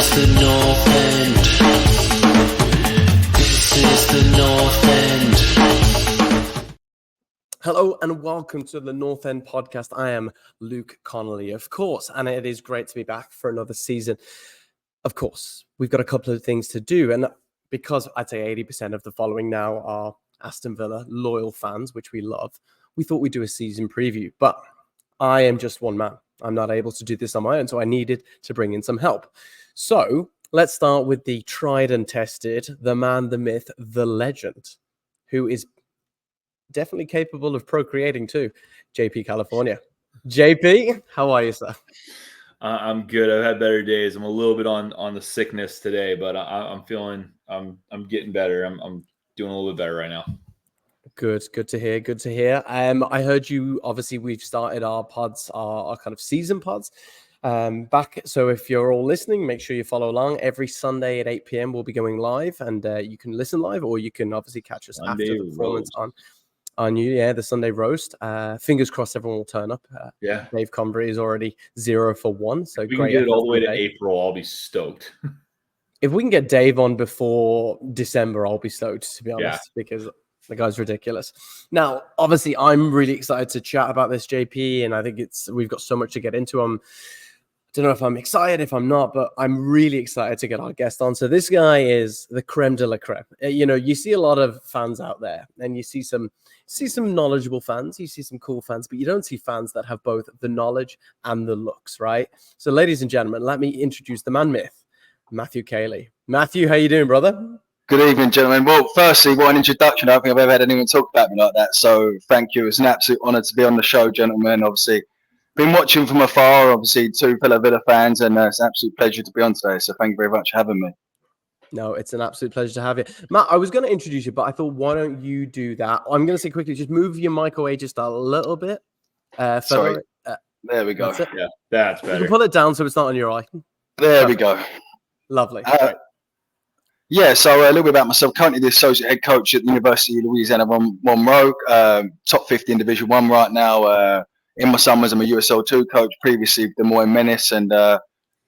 is the North End. This is the North End. Hello and welcome to the North End podcast. I am Luke Connolly, of course, and it is great to be back for another season. Of course, we've got a couple of things to do, and because I'd say 80% of the following now are Aston Villa loyal fans, which we love, we thought we'd do a season preview, but I am just one man. I'm not able to do this on my own, so I needed to bring in some help. So let's start with the tried and tested, the man, the myth, the legend, who is definitely capable of procreating too, JP California. JP, how are you, sir? I'm good. I've had better days. I'm a little bit on the sickness today, but I'm feeling I'm getting better. I'm doing a little bit better right now. Good to hear. I heard you. Obviously, we've started our pods, our kind of season pods. Back. So if you're all listening, make sure you follow along. Every Sunday at 8 p.m. we'll be going live, and you can listen live, or you can obviously catch us after the performance on the Sunday roast. Fingers crossed everyone will turn up. Dave Combrey is already 0 for 1. So if we can get it all the way to April, I'll be stoked. If we can get Dave on before December, I'll be stoked, to be honest, because the guy's ridiculous. Now, obviously, I'm really excited to chat about this, JP, and I think we've got so much to get into. I don't know if I'm excited, if I'm not, but I'm really excited to get our guest on. So this guy is the creme de la creme. You know, you see a lot of fans out there, and you see some knowledgeable fans, you see some cool fans, but you don't see fans that have both the knowledge and the looks, right? So, ladies and gentlemen, let me introduce the man myth, Matthew Cayley. Matthew, how you doing, brother? Good evening, gentlemen. Well, firstly, what an introduction. I don't think I've ever had anyone talk about me like that. So thank you. It's an absolute honour to be on the show, gentlemen. Obviously, been watching from afar, obviously, two fellow Villa fans, and it's an absolute pleasure to be on today. So thank you very much for having me. No, it's an absolute pleasure to have you. Matt, I was going to introduce you, but I thought, why don't you do that? I'm going to say quickly, just move your mic away just a little bit. Sorry. There we go. Yeah, that's better. You can pull it down so it's not on your eye. There we go. Lovely. Yeah, so a little bit about myself. Currently the associate head coach at the University of Louisiana Monroe, top 50 in Division 1 right now. In my summers, I'm a USL2 coach, previously Des Moines Menace, and a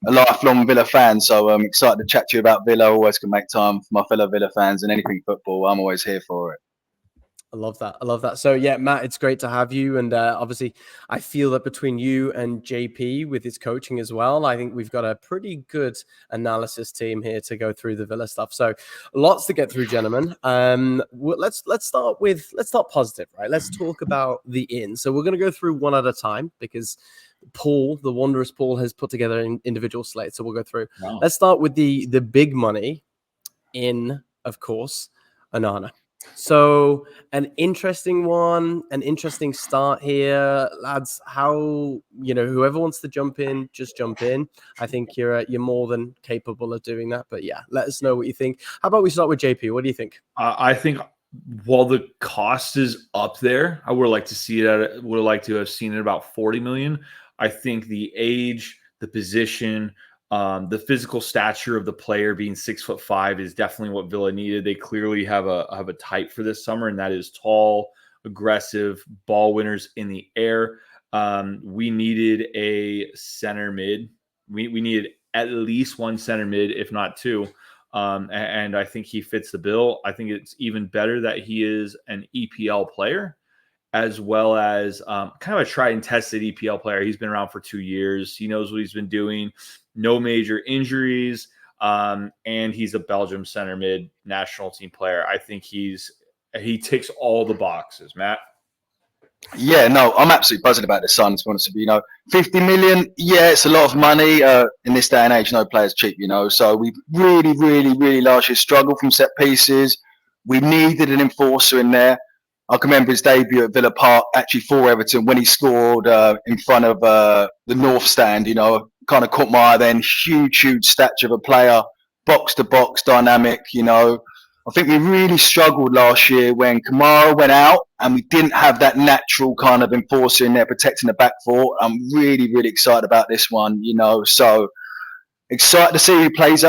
lifelong Villa fan. So I'm excited to chat to you about Villa. Always can make time for my fellow Villa fans, and anything football, I'm always here for it. I love that. So yeah, Matt, it's great to have you. And obviously I feel that between you and JP with his coaching as well, I think we've got a pretty good analysis team here to go through the Villa stuff. So lots to get through, gentlemen. Let's start positive, right? Let's talk about the in. So we're going to go through one at a time because Paul, the wondrous Paul, has put together an individual slate. So we'll go through. Wow. Let's start with the big money in, of course, Onana. So an interesting one, an interesting start here, lads. How, whoever wants to jump in, just jump in. I think you're more than capable of doing that. But yeah, let us know what you think. How about we start with JP? What do you think? I think while the cost is up there, I would like to see it. Would like to have seen it about 40 million. I think the age, the position, the physical stature of the player being 6'5" is definitely what Villa needed. They clearly have a type for this summer, and that is tall, aggressive, ball winners in the air. We needed a center mid. We needed at least one center mid, if not two. And I think he fits the bill. I think it's even better that he is an EPL player, as well as kind of a tried and tested EPL player. He's been around for 2 years. He knows what he's been doing. No major injuries. And he's a Belgium center mid national team player. I think he ticks all the boxes, Matt. Yeah, no, I'm absolutely buzzing about this signing, to be honest with you. 50 million, yeah, it's a lot of money. In this day and age, no player's cheap, So we really largely struggled from set pieces. We needed an enforcer in there. I can remember his debut at Villa Park, actually for Everton, when he scored in front of the North Stand, kind of caught my eye then. Huge stature of a player, box to box, dynamic, I think we really struggled last year when Kamara went out and we didn't have that natural kind of enforcer in there protecting the back four. I'm really excited about this one, So excited to see who plays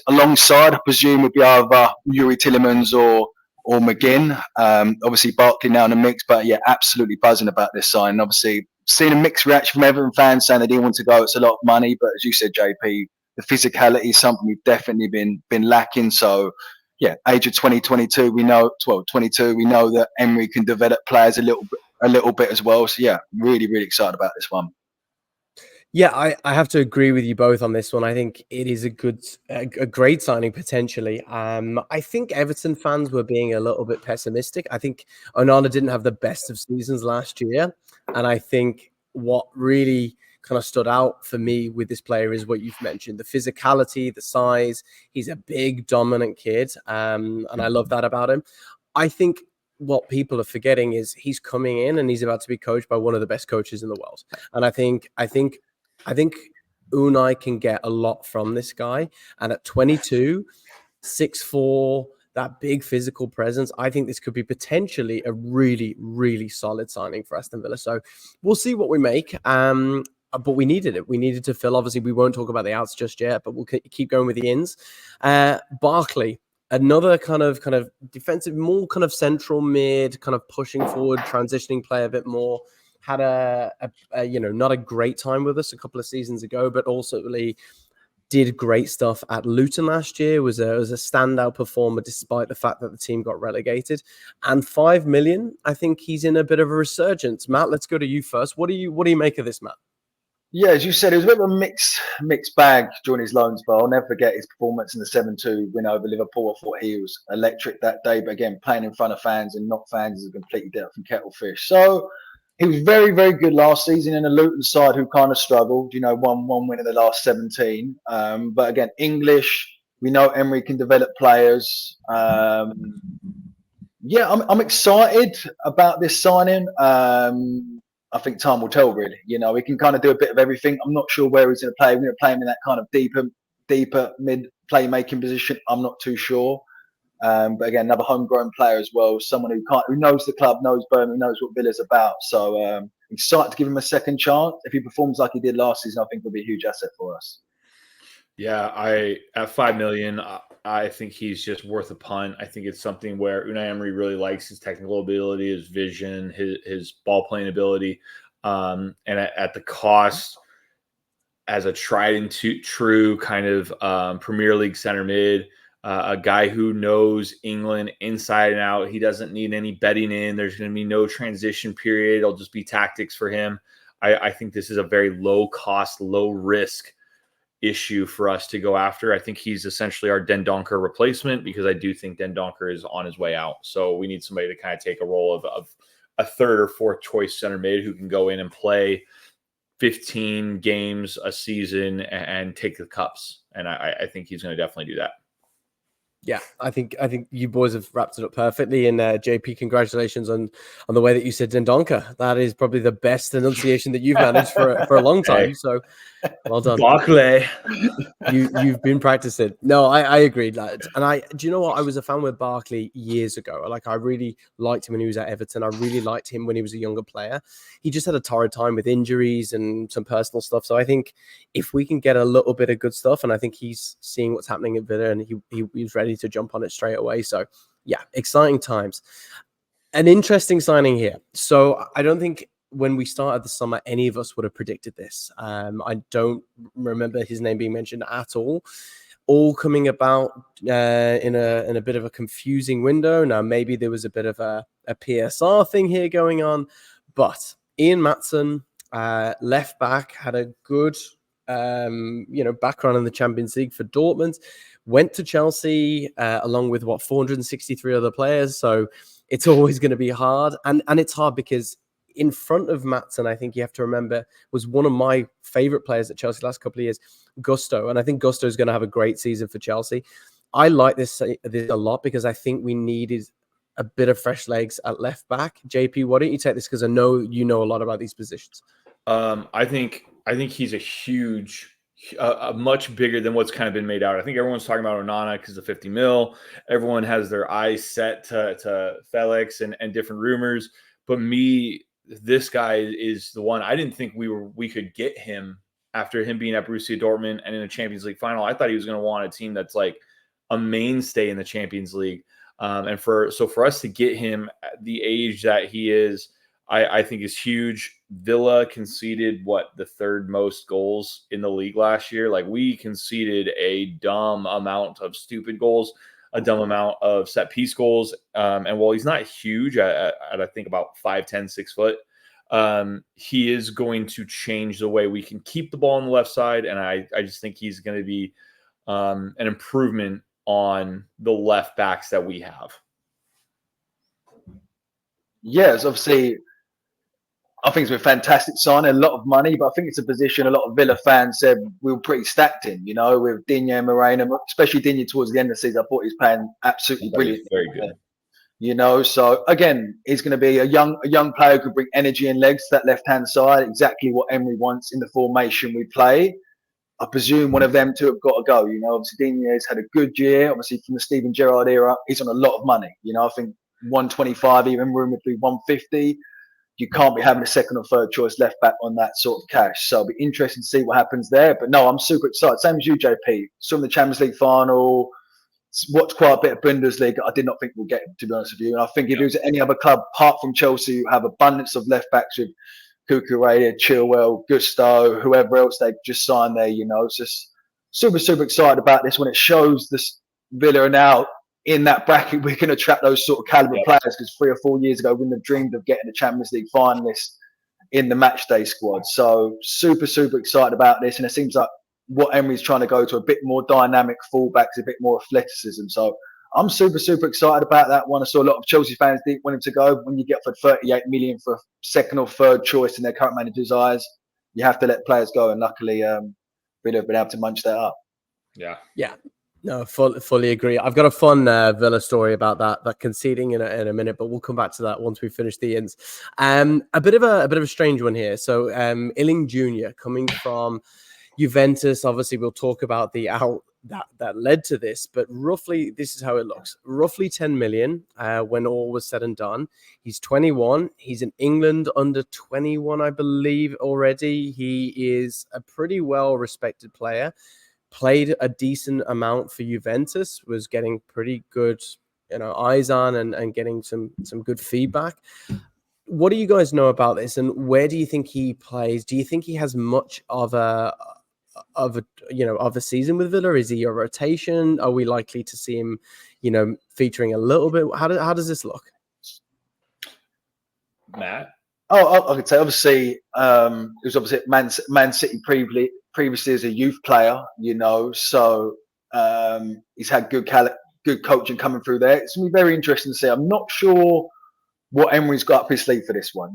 alongside. I presume would be either Yuri Tillemans or McGinn. Obviously Barkley now in the mix, but yeah, absolutely buzzing about this sign. Obviously seen a mixed reaction from Everton fans saying they didn't want to go. It's a lot of money, but as you said, JP, the physicality is something we've definitely been lacking. So, yeah, age of 22, we know, 22, we know that Emery can develop players a little bit as well. So, yeah, really, really excited about this one. Yeah, I have to agree with you both on this one. I think it is a great signing potentially. I think Everton fans were being a little bit pessimistic. I think Onana didn't have the best of seasons last year, and I think what really kind of stood out for me with this player is what you've mentioned: the physicality, the size. He's a big, dominant kid, and I love that about him. I think what people are forgetting is he's coming in and he's about to be coached by one of the best coaches in the world, and I think Unai can get a lot from this guy. And at 22, 6'4", that big physical presence, I think this could be potentially a really, really solid signing for Aston Villa. So we'll see what we make. But we needed it. We needed to fill. Obviously, we won't talk about the outs just yet, but we'll keep going with the ins. Barkley, another kind of defensive, more kind of central mid, kind of pushing forward, transitioning play a bit more. Had a not a great time with us a couple of seasons ago, but also really did great stuff at Luton last year. Was a standout performer despite the fact that the team got relegated. And 5 million, I think he's in a bit of a resurgence. Matt, let's go to you first. What do you make of this, Matt? Yeah, as you said, it was a bit of a mixed bag during his loan spell. I'll never forget his performance in the 7-2 win over Liverpool. I thought he was electric that day, but again, playing in front of fans and not fans is a completely different kettle of fish. So he was very, very good last season in a Luton side who kind of struggled. One win in the last 17. But again, English. We know Emery can develop players. Yeah, I'm excited about this signing. I think time will tell, really. He can kind of do a bit of everything. I'm not sure where he's going to play. We're going to play him in that kind of deeper mid playmaking position. I'm not too sure. But again, another homegrown player as well, someone who knows the club, knows Birmingham, knows what Villa's about. So excited to give him a second chance. If he performs like he did last season, I think he'll be a huge asset for us. Yeah, at 5 million, I think he's just worth a punt. I think it's something where Unai Emery really likes his technical ability, his vision, his ball playing ability, and at the cost as a tried and true kind of Premier League center mid, a guy who knows England inside and out. He doesn't need any betting in. There's going to be no transition period. It'll just be tactics for him. I think this is a very low cost, low risk issue for us to go after. I think he's essentially our Dendoncker replacement because I do think Dendoncker is on his way out. So we need somebody to kind of take a role of a third or fourth choice center mid who can go in and play 15 games a season and take the cups. And I think he's going to definitely do that. Yeah, I think you boys have wrapped it up perfectly. And JP, congratulations on the way that you said Dendoncker. That is probably the best enunciation that you've managed for a long time. Hey. So well done. Barkley. You've been practicing. No, I agreed, lads. And do you know what? I was a fan with Barkley years ago. Like, I really liked him when he was at Everton. I really liked him when he was a younger player. He just had a torrid time with injuries and some personal stuff. So I think if we can get a little bit of good stuff, and I think he's seeing what's happening at Villa, and he's ready to jump on it straight away. So yeah, exciting times. An interesting signing here. So I don't think when we started the summer, any of us would have predicted this. I don't remember his name being mentioned at all coming about in a bit of a confusing window. Now, maybe there was a bit of a PSR thing here going on, but Ian Maatsen, left back, had a good background in the Champions League for Dortmund, went to Chelsea along with 463 other players. So it's always going to be hard. And it's hard because in front of Maatsen, I think you have to remember, was one of my favorite players at Chelsea last couple of years, Gusto. And I think Gusto is going to have a great season for Chelsea. I like this a lot because I think we needed a bit of fresh legs at left back. JP, why don't you take this? Because I know you know a lot about these positions. I think he's much bigger than what's kind of been made out. I think everyone's talking about Onana because of 50 mil. Everyone has their eyes set to Felix and different rumors. But this guy is the one. I didn't think we could get him after him being at Borussia Dortmund and in a Champions League final. I thought he was going to want a team that's like a mainstay in the Champions League. And for us to get him at the age that he is, I think is huge. Villa conceded the third most goals in the league last year. Like, we conceded a dumb amount of stupid goals, a dumb amount of set piece goals. And while he's not huge, at I think about 5'10", 6 foot, he is going to change the way we can keep the ball on the left side. And I just think he's going to be an improvement on the left backs that we have. Yes, obviously, I think it's been a fantastic sign, a lot of money, but I think it's a position a lot of Villa fans said we were pretty stacked in, with Digne and Moreno, especially Digne towards the end of the season. I thought he was playing absolutely brilliant. Very good. So again, he's going to be a young player who could bring energy and legs to that left-hand side, exactly what Emery wants in the formation we play. I presume one of them two have got to go. Obviously Digne has had a good year. Obviously from the Steven Gerrard era, he's on a lot of money. I think 125, even rumored to be 150. You can't be having a second or third choice left back on that sort of cash. So it'll be interesting to see what happens there. But no, I'm super excited. Same as you, JP. Saw the Champions League final, watched quite a bit of Bundesliga. I did not think we'll get him, to be honest with you. And I think if he was at any other club apart from Chelsea, who have abundance of left backs with Cucurella, Chilwell, Gusto, whoever else they've just signed there, it's just super, super excited about this when it shows this Villa are now in that bracket. We can attract those sort of caliber players, because 3 or 4 years ago we wouldn't have dreamed of getting the Champions League finalists in the match day squad. So super, super excited about this. And it seems like what Emery's trying to go to, a bit more dynamic fullbacks, a bit more athleticism. So I'm super, super excited about that one. I saw a lot of Chelsea fans didn't want him to go. When you get for 38 million for a second or third choice in their current manager's eyes, you have to let players go. And luckily, Villa have been able to munch that up. Yeah. No, fully agree. I've got a fun Villa story about that conceding in a minute, but we'll come back to that once we finish the ins. A bit of a strange one here. So Illing Jr. coming from Juventus. Obviously, we'll talk about the out that led to this, but roughly this is how it looks. Roughly 10 million when all was said and done. He's 21. He's in England under 21, I believe, already. He is a pretty well-respected player. Played a decent amount for Juventus, was getting pretty good, eyes on and getting some good feedback. What do you guys know about this, and where do you think he plays? Do you think he has much of a season with Villa? Is he a rotation? Are we likely to see him, featuring a little bit? How does this look, Matt? Oh, I could say obviously he was obviously at Man City previously as a youth player, so he's had good coaching coming through there. It's going to be very interesting to see. I'm not sure what Emery's got up his sleeve for this one.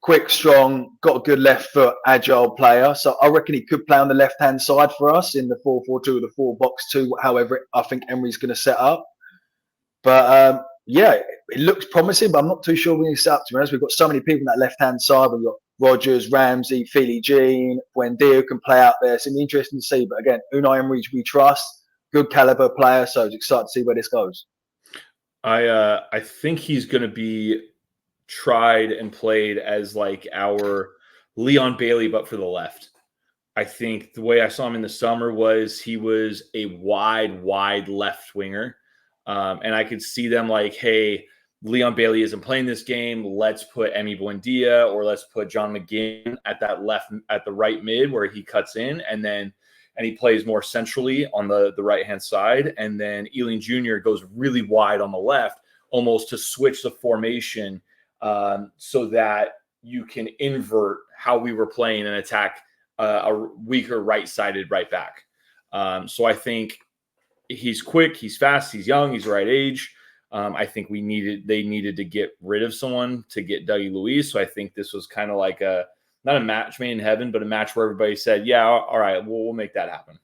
Quick, strong, got a good left foot, agile player. So I reckon he could play on the left-hand side for us in the 4-4-2 or the 4-box-2, however I think Emery's going to set up. But it looks promising, but I'm not too sure when he's set up, to be honest. We've got so many people on that left-hand side. We've got Rodgers, Ramsey, Philly Jean, Buendia can play out there. It's going to be interesting to see. But again, Unai Emery we trust, good caliber player, so it's excited to see where this goes. I think he's going to be tried and played as like our Leon Bailey, but for the left. I think the way I saw him in the summer was he was a wide left winger. And I could see them like, hey, Leon Bailey isn't playing this game. Let's put Emi Buendia or let's put John McGinn at the right mid where he cuts in and he plays more centrally on the right-hand side. And then Ealing Jr. goes really wide on the left, almost to switch the formation so that you can invert how we were playing and attack a weaker right-sided right back. So I think he's quick, he's fast, he's young, he's the right age. I think they needed to get rid of someone to get Dougie Luiz. So I think this was kind of like not a match made in heaven, but a match where everybody said, yeah, all right, we'll make that happen.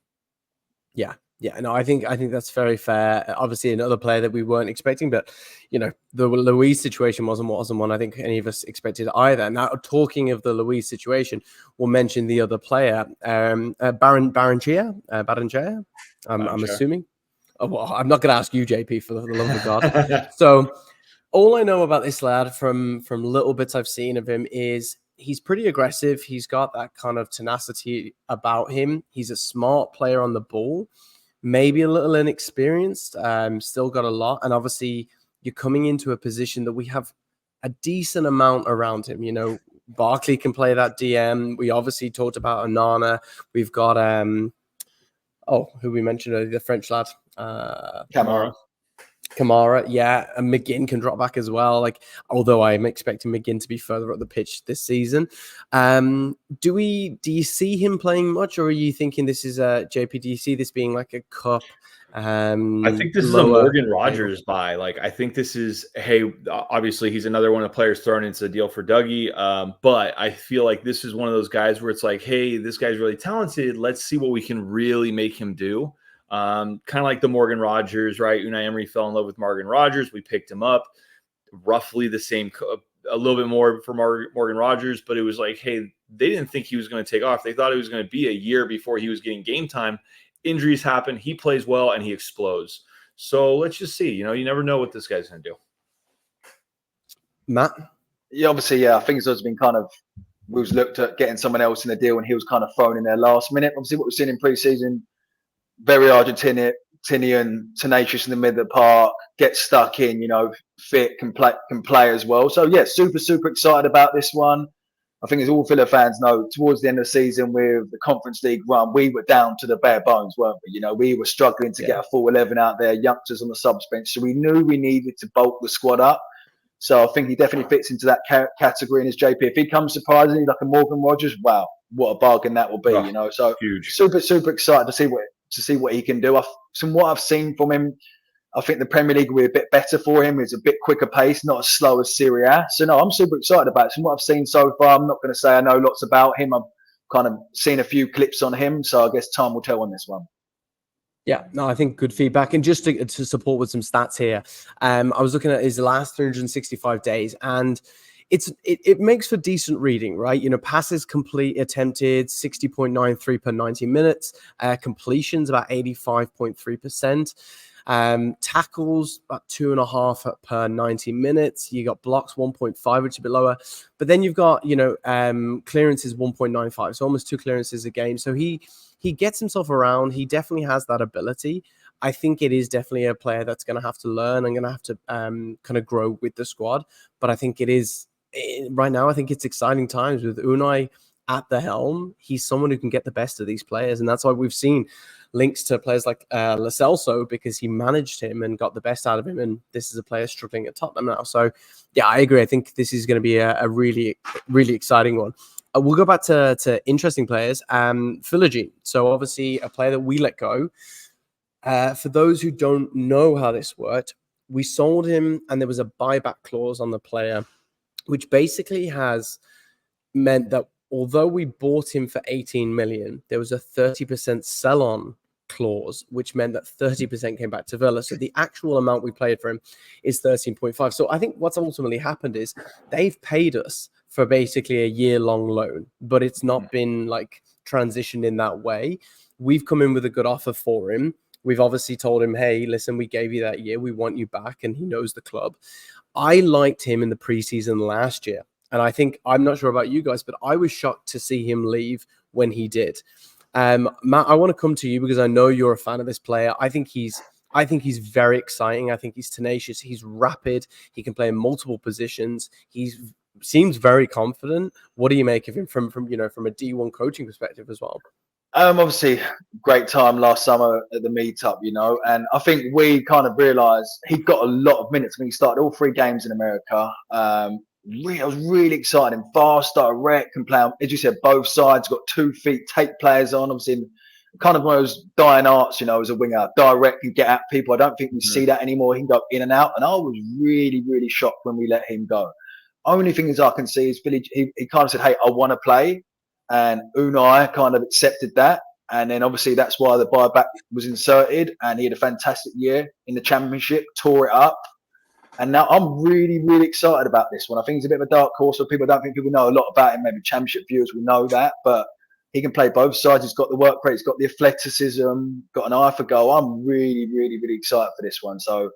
Yeah. No, I think that's very fair. Obviously, another player that we weren't expecting, but the Luiz situation wasn't one I think any of us expected either. Now, talking of the Luiz situation, we'll mention the other player, Barrenechea. I'm assuming. Oh, well, I'm not going to ask you, JP, for the love of God. So, all I know about this lad from little bits I've seen of him is he's pretty aggressive. He's got that kind of tenacity about him. He's a smart player on the ball. Maybe a little inexperienced, still got a lot. And obviously, you're coming into a position that we have a decent amount around him. You know, Barkley can play that DM. We obviously talked about Onana. We've got who we mentioned earlier, the French lad, Kamara, yeah, and McGinn can drop back as well. Like, although I'm expecting McGinn to be further up the pitch this season. Do you see him playing much, or are you thinking this is a JP? Do you see this being like a cup? I think this is a Morgan Rogers buy. Like, I think this is, hey, obviously he's another one of the players thrown into the deal for Dougie. But I feel like this is one of those guys where it's like, hey, this guy's really talented. Let's see what we can really make him do. Kind of like the Morgan Rogers, right? Unai Emery fell in love with Morgan Rogers. We picked him up, roughly the same, a little bit more for Morgan Rogers, but it was like, hey, they didn't think he was going to take off. They thought it was going to be a year before he was getting game time. Injuries happen. He plays well and he explodes. So let's just see. You know, you never know what this guy's going to do. Matt? Yeah, obviously, yeah. I think it's always been kind of, we was looked at getting someone else in the deal and he was kind of thrown in there last minute. Obviously, what we've seen in pre-season, very Argentinian, tenacious in the middle of the park, gets stuck in, you know, fit, can play as well. So, yeah, super excited about this one. I think as all Villa fans know, towards the end of the season with the Conference League run, we were down to the bare bones, weren't we? You know, we were struggling to get a full 11 out there, youngsters on the subs bench. So we knew we needed to bulk the squad up. So I think he definitely fits into that category in his JP. If he comes surprisingly like a Morgan Rogers, wow, what a bargain that will be, you know. So huge. Super excited to see what he can do. From what I've seen from him, I think the Premier League will be a bit better for him. It's a bit quicker pace, not as slow as Serie A. So, no, I'm super excited about it. From what I've seen so far, I'm not going to say I know lots about him. I've kind of seen a few clips on him. So, I guess time will tell on this one. Yeah, no, I think good feedback. And just to support with some stats here, I was looking at his last 365 days, and it makes for decent reading, right? You know, passes attempted 60.93 per 90 minutes, completions about 85.3%. Tackles about 2.5 per 90 minutes. You got blocks 1.5, which is a bit lower, but then you've got, you know, clearances 1.95, so almost 2 clearances a game. So he gets himself around. He definitely has that ability. I think it is definitely a player that's going to have to learn and going to have to kind of grow with the squad. But I think it is right now. I think it's exciting times with Unai at the helm. He's someone who can get the best of these players, and that's why we've seen links to players like Lo Celso, because he managed him and got the best out of him. And this is a player struggling at Tottenham now. So, yeah, I agree. I think this is going to be a really, really exciting one. We'll go back to interesting players. Leauge. So, obviously, a player that we let go. For those who don't know how this worked, we sold him and there was a buyback clause on the player, which basically has meant that although we bought him for 18 million, there was a 30% sell-on clause, which meant that 30% came back to Villa. So the actual amount we paid for him is 13.5. So I think what's ultimately happened is they've paid us for basically a year-long loan, but it's not been like transitioned in that way. We've come in with a good offer for him. We've obviously told him, hey, listen, we gave you that year. We want you back. And he knows the club. I liked him in the preseason last year. And I think, I'm not sure about you guys, but I was shocked to see him leave when he did. Matt, I want to come to you because I know you're a fan of this player. I think he's very exciting. I think he's tenacious. He's rapid. He can play in multiple positions. He seems very confident. What do you make of him from a D1 coaching perspective as well? Obviously, great time last summer at the meetup, you know, and I think we kind of realised he got a lot of minutes when he started all 3 games in America. I was really excited. Fast, direct, can play, as you said, both sides, got 2 feet, take players on. Obviously, kind of one of those dying arts, you know, as a winger, direct and get at people. I don't think we see that anymore. He can go in and out. And I was really, really shocked when we let him go. Only thing is I can see is Billy, he kind of said, hey, I want to play. And Unai kind of accepted that. And then obviously that's why the buyback was inserted. And he had a fantastic year in the Championship, tore it up. And now I'm really, really excited about this one. I think he's a bit of a dark horse. So I don't think people know a lot about him. Maybe Championship viewers will know that. But he can play both sides. He's got the work rate. He's got the athleticism, got an eye for goal. I'm really, really, really excited for this one. So,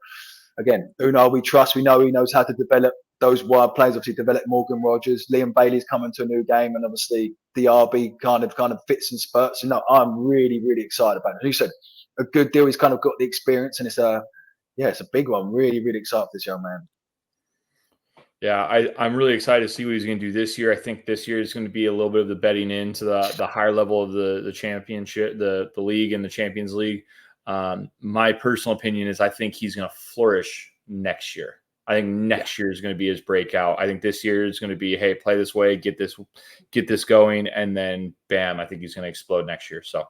again, Unai we trust. We know he knows how to develop those wide players. Obviously, developed Morgan Rogers. Liam Bailey's coming to a new game. And obviously, the RB kind of fits and spurts. And no, I'm really, really excited about it. As you said, a good deal. He's kind of got the experience. And it's a big one. Really, really excited for this young man. Yeah, I'm really excited to see what he's going to do this year. I think this year is going to be a little bit of the betting into the higher level of the championship, the league and the Champions League. My personal opinion is I think he's going to flourish next year. I think next year is going to be his breakout. I think this year is going to be, hey, play this way, get this going, and then bam, I think he's going to explode next year. So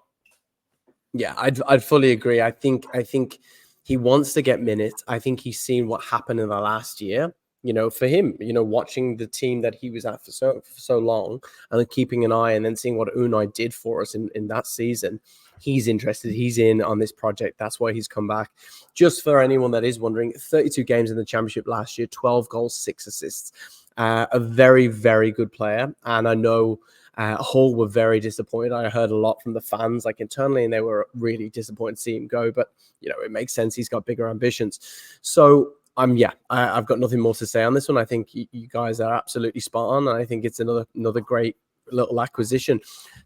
yeah, I'd fully agree. I think he wants to get minutes. I think he's seen what happened in the last year. You know, for him, you know, watching the team that he was at for so long and then keeping an eye and then seeing what Unai did for us in that season, he's interested. He's in on this project. That's why he's come back. Just for anyone that is wondering, 32 games in the Championship last year, 12 goals, 6 assists. A very, very good player. And I know Hull were very disappointed. I heard a lot from the fans, like internally, and they were really disappointed to see him go. But, you know, it makes sense. He's got bigger ambitions. So, I've got nothing more to say on this one. I think you guys are absolutely spot on. And I think it's another great little acquisition.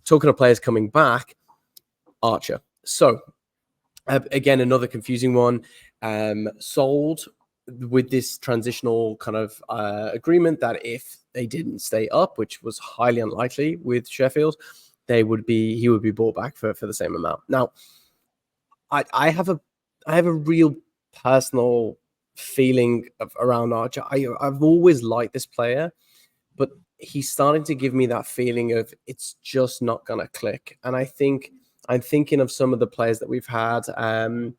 Talking of players coming back, Archer. So, again, another confusing one. Sold with this transitional kind of agreement that if they didn't stay up, which was highly unlikely with Sheffield, he would be bought back for the same amount. Now, I have a real personal feeling around Archer. I've always liked this player, but he's starting to give me that feeling of it's just not gonna click. And I think I'm thinking of some of the players that we've had, and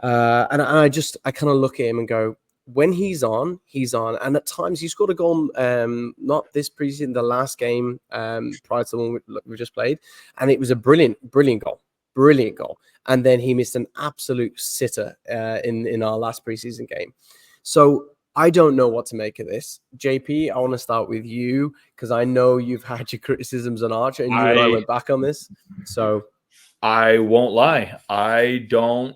I kind of look at him and go, when he's on, and at times he scored a goal, not this preseason, the last game prior to the one we just played, and it was a brilliant goal. And then he missed an absolute sitter in our last preseason game. So I don't know what to make of this. JP, I want to start with you because I know you've had your criticisms on Archer, and you and I went back on this. So I won't lie. I don't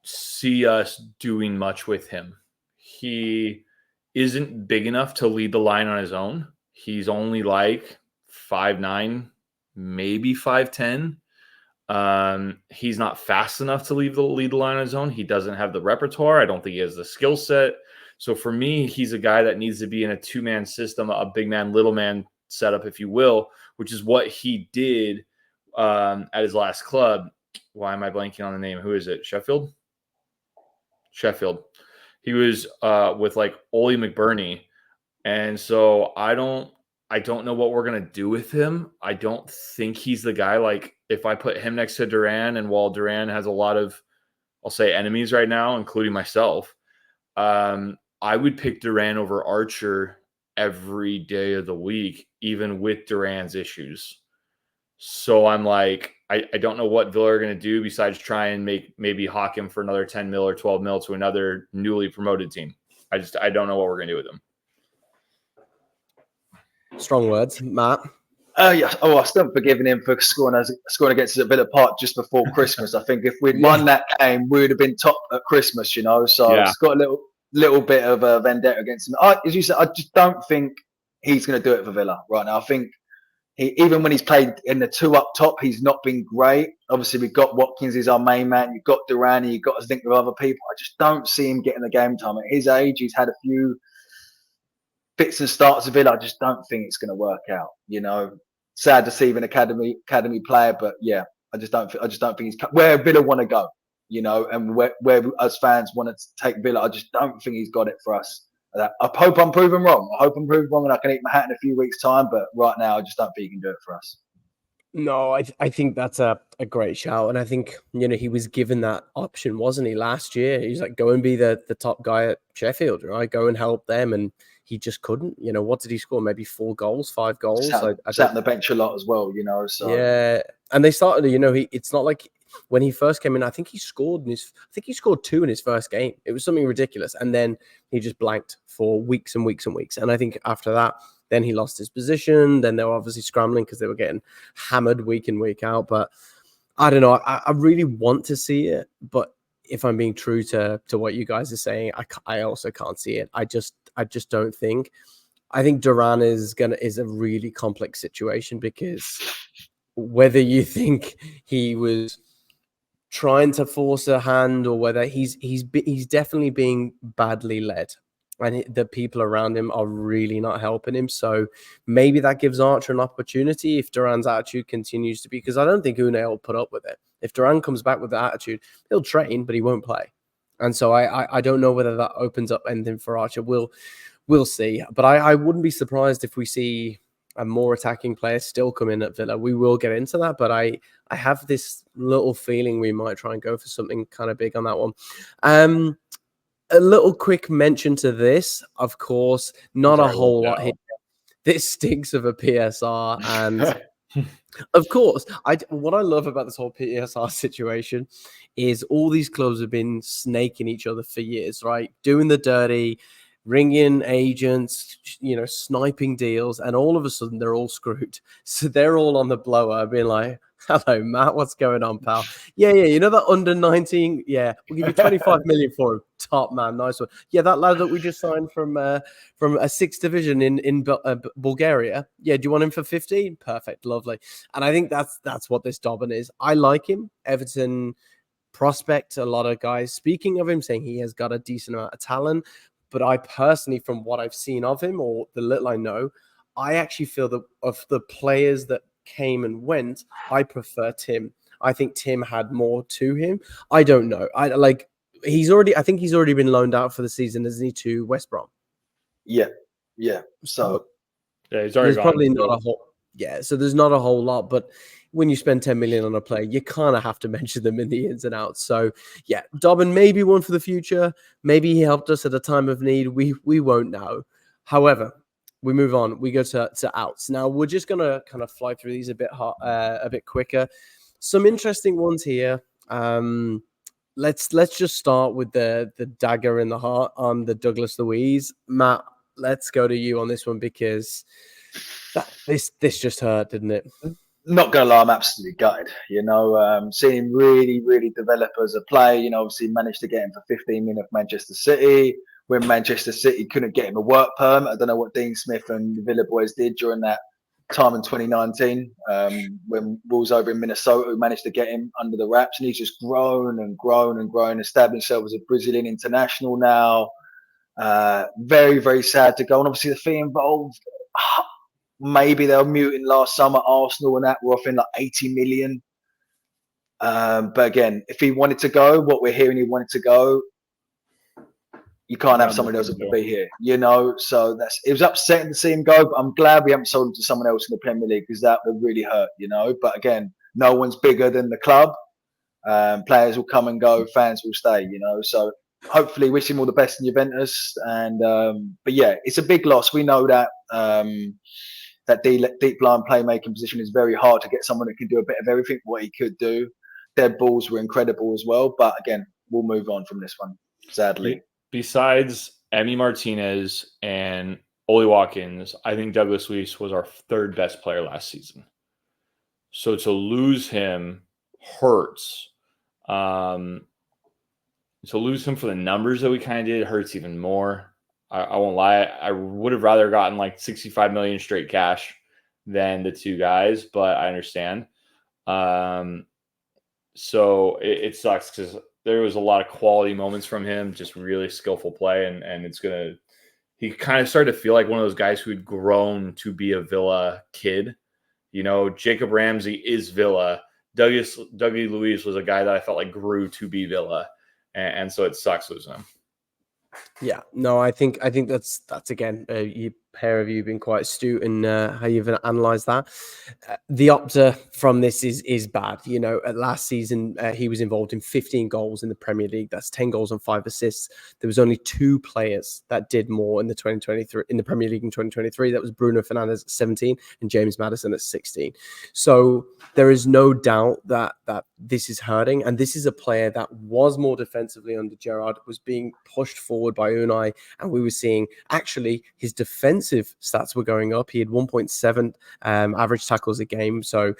see us doing much with him. He isn't big enough to lead the line on his own. He's only like 5'9", maybe 5'10". He's not fast enough to lead the line on his own. He doesn't have the repertoire. I don't think he has the skill set. So for me, he's a guy that needs to be in a two-man system, a big man, little man setup, if you will, which is what he did at his last club. Why am I blanking on the name? Who is it? Sheffield. He was with like Ole McBurney, and so I don't know what we're gonna do with him. I don't think he's the guy. Like if I put him next to Duran, and while Duran has a lot of, I'll say, enemies right now, including myself, I would pick Duran over Archer every day of the week, even with Duran's issues. So I'm like, I don't know what Villa are going to do besides try and maybe hawk him for another 10 mil or 12 mil to another newly promoted team. I don't know what we're going to do with him. Strong words, Matt. Yeah. Oh, I still forgiving him for scoring against us at Villa Park just before Christmas. I think if we'd won that game, we would have been top at Christmas, you know. So it's got a little bit of a vendetta against him. As you said, I just don't think he's going to do it for Villa right now. I think even when he's played in the two up top, he's not been great. Obviously, we've got Watkins is our main man. You've got Duran, you've got to think of other people. I just don't see him getting the game time. At his age, he's had a few fits and starts of Villa. I just don't think it's going to work out. You know, sad to see an academy player, but yeah, I just don't think he's where Villa want to go. You know, and where us fans want to take Villa. I just don't think he's got it for us. I hope I'm proven wrong. And I can eat my hat in a few weeks' time. But right now, I just don't think he can do it for us. No, I think that's a great shout. And I think, you know, he was given that option, wasn't he, last year? He's like, go and be the top guy at Sheffield, right? Go and help them. And he just couldn't. You know, what did he score? Maybe 4 goals, 5 goals? Sat on the bench a lot as well, you know. So yeah. And they started, you know, it's not like when he first came in, I think he scored 2 in his first game. It was something ridiculous. And then he just blanked for weeks and weeks and weeks. And I think after that, then he lost his position. Then they were obviously scrambling because they were getting hammered week in, week out. But I don't know. I really want to see it. But if I'm being true to what you guys are saying, I also can't see it. I just don't think. I think Duran is a really complex situation because whether you think he was trying to force a hand or whether he's definitely being badly led. and the people around him are really not helping him. So maybe that gives Archer an opportunity if Duran's attitude continues to be, because I don't think Unai will put up with it. If Duran comes back with the attitude, he'll train, but he won't play. And so I don't know whether that opens up anything for Archer. We'll see. But I wouldn't be surprised if we see a more attacking player still come in at Villa. We will get into that, but I have this little feeling we might try and go for something kind of big on that one. A little quick mention to this, of course, not a whole lot here. This stinks of a PSR, and of course, what I love about this whole PSR situation is all these clubs have been snaking each other for years, right? Doing the dirty, ringing agents, sniping deals, and all of a sudden they're all screwed. So they're all on the blower, being like, "Hello, Matt, what's going on, pal? Yeah, that under 19, yeah, we'll give you 25 million for him. Top man, nice one. Yeah, that lad that we just signed from a sixth division in Bulgaria. Yeah, do you want him for 15? Perfect, lovely. And I think that's what this Dobbin is. I like him. Everton prospect, a lot of guys speaking of him, saying he has got a decent amount of talent. But I personally, from what I've seen of him or the little I know, I actually feel that of the players that came and went, I prefer Tim. I think Tim had more to him. I don't know. I think he's already been loaned out for the season, isn't he, to West Brom? Yeah. So yeah, he's already there's gone. Probably not a whole. Yeah, so there's not a whole lot, but when you spend 10 million on a player, you kind of have to mention them in the ins and outs. So yeah, Dobbin maybe one for the future. Maybe he helped us at a time of need. We won't know. However, we move on. We go to outs. Now we're just gonna kind of fly through these a bit quicker. Some interesting ones here. Let's just start with the dagger in the heart on the Douglas Luiz. Matt, let's go to you on this one because this just hurt, didn't it? Not gonna lie, I'm absolutely gutted. Seeing him really, really develop as a player. Obviously managed to get him for 15 million of Manchester City. When Manchester City couldn't get him a work permit, I don't know what Dean Smith and the Villa boys did during that time in 2019 when Will's over in Minnesota, who managed to get him under the wraps, and he's just grown and grown and grown, established himself as a Brazilian international now. Very, very sad to go, and obviously the fee involved. Maybe they were muting last summer. Arsenal and that were offering like 80 million. But again, if he wanted to go, what we're hearing he wanted to go, you can't have someone else that would be here, So it was upsetting to see him go. But I'm glad we haven't sold him to someone else in the Premier League because that would really hurt, But again, no one's bigger than the club. Players will come and go, fans will stay, So hopefully, wish him all the best in Juventus. And but yeah, it's a big loss. We know that. That deep line playmaking position is very hard to get someone that can do a bit of everything what he could do. Dead balls were incredible as well. But again, we'll move on from this one, sadly. Besides Emi Martinez and Oli Watkins, I think Douglas Luiz was our third best player last season. So to lose him hurts. To lose him for the numbers that we kind of did hurts even more. I won't lie. I would have rather gotten like 65 million straight cash than the two guys, but I understand. So it sucks because there was a lot of quality moments from him, just really skillful play. And he kind of started to feel like one of those guys who'd grown to be a Villa kid. Jacob Ramsey is Villa. Dougie Luiz was a guy that I felt like grew to be Villa. And so it sucks losing him. Yeah, no, I think that's again, you pair of you been quite astute in how you've analysed that. The Opta from this is bad. Last season he was involved in 15 goals in the Premier League. That's 10 goals and 5 assists. There was only 2 players that did more in the Premier League in 2023. That was Bruno Fernandes at 17 and James Maddison at 16. So there is no doubt that this is hurting, and this is a player that was more defensively under Gerrard, was being pushed forward by Unai, and we were seeing actually his defensive stats were going up. He had 1.7 average tackles a game, so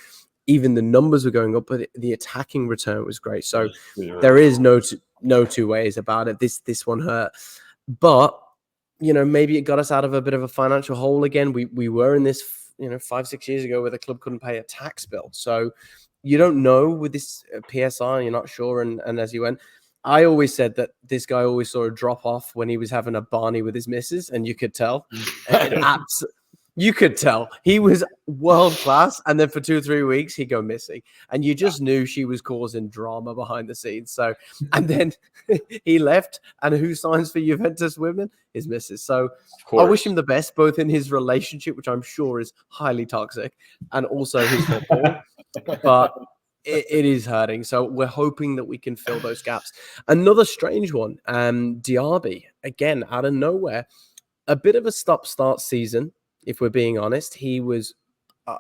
even the numbers were going up, but the attacking return was great. So there is no two ways about it. This one hurt, but maybe it got us out of a bit of a financial hole again. We were in this 5-6 years ago where the club couldn't pay a tax bill, so you don't know with this PSR, you're not sure, and as you went, I always said that this guy always saw a drop off when he was having a Barney with his missus, and you could tell. You could tell he was world class, and then for 2 or 3 weeks he'd go missing, and you just knew she was causing drama behind the scenes. So, and then he left, and who signs for Juventus women? His missus. So, I wish him the best, both in his relationship, which I'm sure is highly toxic, and also his football. But it is hurting. So we're hoping that we can fill those gaps. Another strange one, Diaby, again, out of nowhere. A bit of a stop-start season, if we're being honest. He was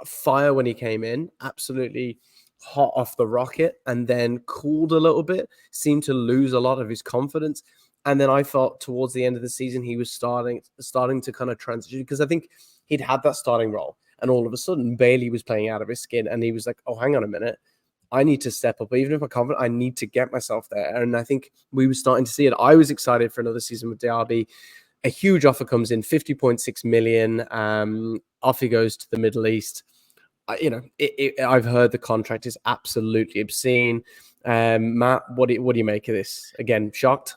fire when he came in, absolutely hot off the rocket, and then cooled a little bit, seemed to lose a lot of his confidence. And then I felt towards the end of the season, he was starting to kind of transition, because I think he'd had that starting role. And all of a sudden, Bailey was playing out of his skin, and he was like, oh, hang on a minute. I need to step up. Even if I'm confident, I need to get myself there. And I think we were starting to see it. I was excited for another season with Diaby. A huge offer comes in, 50.6 million. Off he goes to the Middle East. I've heard the contract is absolutely obscene. Matt, what do you make of this? Again, shocked?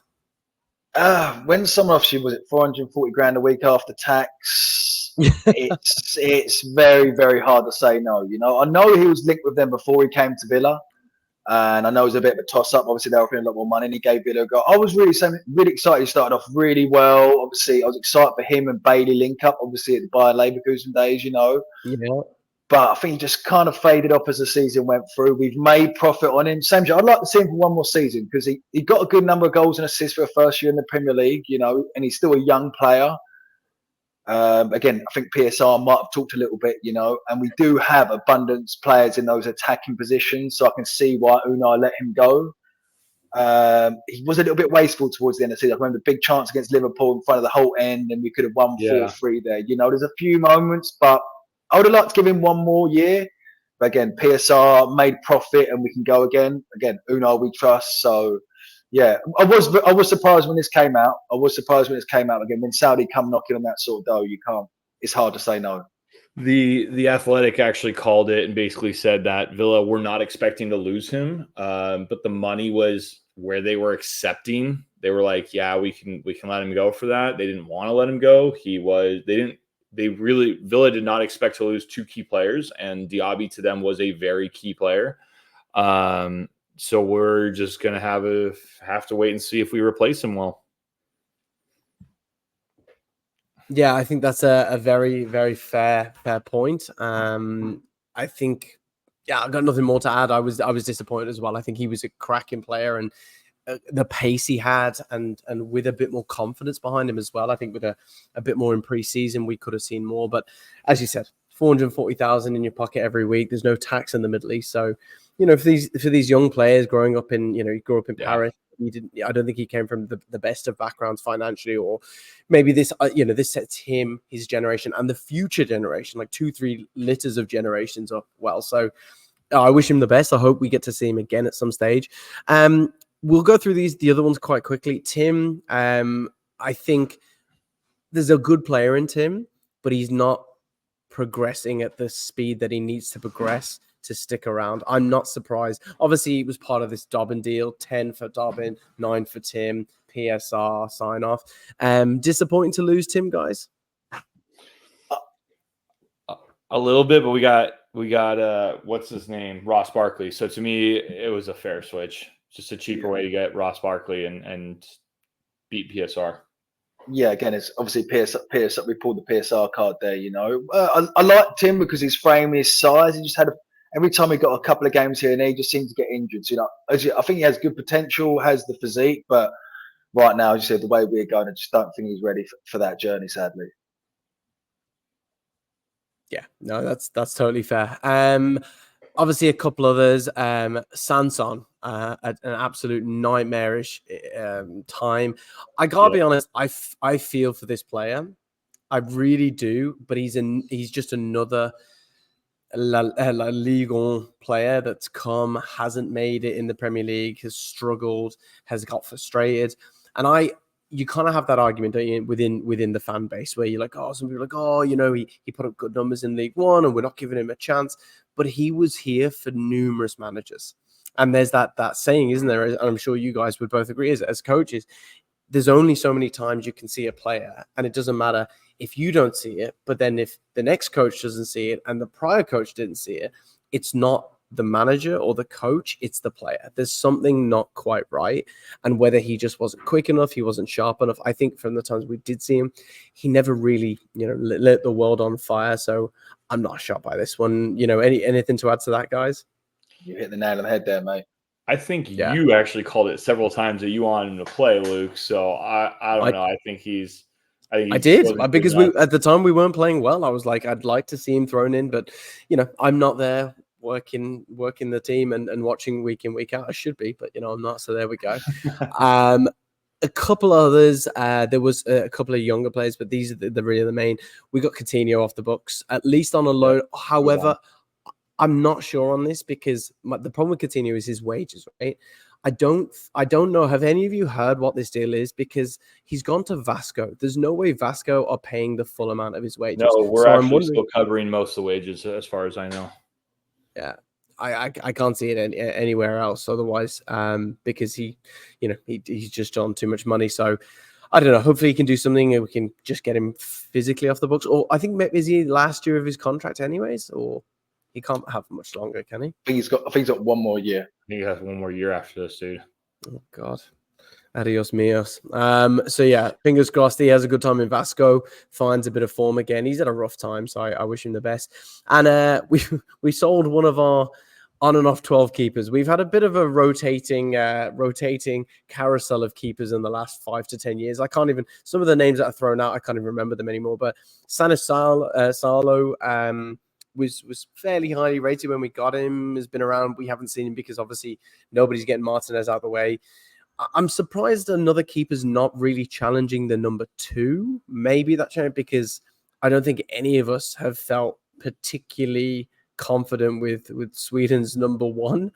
When someone offers you, was it 440 grand a week after tax? it's very, very hard to say no. I know he was linked with them before he came to Villa, and I know it was a bit of a toss-up. Obviously, they were offering a lot more money, and he gave Villa a go. I was really excited. He started off really well. Obviously, I was excited for him and Bailey link up. Obviously, at the Bayer Leverkusen days, Yeah. But I think he just kind of faded off as the season went through. We've made profit on him. I'd like to see him for one more season, because he got a good number of goals and assists for a first year in the Premier League, and he's still a young player. Again, I think PSR might have talked a little bit, and we do have abundance players in those attacking positions, so I can see why Unai let him go. He was a little bit wasteful towards the end of the season. I remember the big chance against Liverpool in front of the whole end, and we could have won 4-3 there. There's a few moments, but I would have liked to give him one more year. But again, PSR made profit, and we can go again. Again, Unai we trust. So, yeah, I was surprised when this came out. Again, when Saudi come knocking on that sort of dough, you can't. It's hard to say no. The Athletic actually called it and basically said that Villa were not expecting to lose him, but the money was where they were accepting. They were like, yeah, we can let him go for that. They didn't want to let him go. Villa did not expect to lose two key players, and Diaby to them was a very key player. So we're just gonna have to wait and see if we replace him well. Yeah, I think that's a very, very fair point. I think, I've got nothing more to add. I was disappointed as well. I think he was a cracking player, and the pace he had, and with a bit more confidence behind him as well. I think with a bit more in pre-season, we could have seen more. But as you said, 440,000 in your pocket every week. There's no tax in the Middle East, so for these young players growing up in he grew up in Paris. I don't think he came from the best of backgrounds financially, or maybe this sets him, his generation, and the future generation, like 2-3 litters of generations up well. So I wish him the best. I hope we get to see him again at some stage. We'll go through the other ones quite quickly. Tim, I think there's a good player in Tim, but he's not progressing at the speed that he needs to progress to stick around. I'm not surprised. Obviously, he was part of this Dobbin deal, 10 for Dobbin, 9 for Tim, PSR sign off. Disappointing to lose Tim, guys? A little bit, but we got what's his name? Ross Barkley. So to me, it was a fair switch. Just a cheaper way to get Ross Barkley and beat PSR. Yeah, again, it's obviously PSR. We pulled the PSR card there. I liked him because his frame, his size. He just had every time he got a couple of games here and there, he just seemed to get injured. So, I think he has good potential, has the physique, but right now, as you said, the way we're going, I just don't think he's ready for that journey, sadly. Yeah, no, that's totally fair. Obviously, a couple others. Sanson, an absolute nightmarish time. I gotta be honest. I feel for this player. I really do. But he's just another Leauge player that's come, hasn't made it in the Premier League, has struggled, has got frustrated, and you kind of have that argument, don't you, within the fan base, where you're like, some people are like, he put up good numbers in League One and we're not giving him a chance. But he was here for numerous managers. And there's that saying, isn't there? And I'm sure you guys would both agree as coaches, there's only so many times you can see a player, and it doesn't matter if you don't see it, but then if the next coach doesn't see it and the prior coach didn't see it, it's not the manager or the coach, it's the player. There's something not quite right. And whether he just wasn't quick enough, he wasn't sharp enough. I think from the times we did see him, he never really, lit the world on fire. So I'm not shocked by this one. Anything to add to that, guys? You hit the nail on the head there, mate. I think you actually called it several times that you want him to play, Luke. So I don't know. I think he's I did because at the time we weren't playing well. I was like, I'd like to see him thrown in, but I'm not there working the team and watching week in, week out. I should be, but I'm not. So there we go. A couple others. There was a couple of younger players, but these are the really the main. We got Coutinho off the books, at least on a loan. Yeah. However, I'm not sure on this because the problem with Coutinho is his wages, right? I don't know. Have any of you heard what this deal is? Because he's gone to Vasco. There's no way Vasco are paying the full amount of his wages. No, we're actually still covering most of the wages as far as I know. Yeah. I can't see it anywhere else otherwise, because he's just on too much money. So I don't know. Hopefully he can do something and we can just get him physically off the books. Or I think, is he last year of his contract anyways? Or he can't have much longer, can he? I think he's got one more year. I think he has one more year after this, dude. Oh God. Adios mios. So yeah, fingers crossed he has a good time in Vasco, finds a bit of form again. He's had a rough time, so I wish him the best. And we sold one of our on and off 12 keepers. We've had a bit of a rotating carousel of keepers in the last 5 to 10 years. I can't even, some of the names that are thrown out, I can't even remember them anymore. But Sanis Salo was fairly highly rated when we got him, has been around. We haven't seen him because obviously nobody's getting Martinez out of the way. I'm surprised another keeper's not really challenging the number 2. Maybe that changed because I don't think any of us have felt particularly confident with Sweden's number 1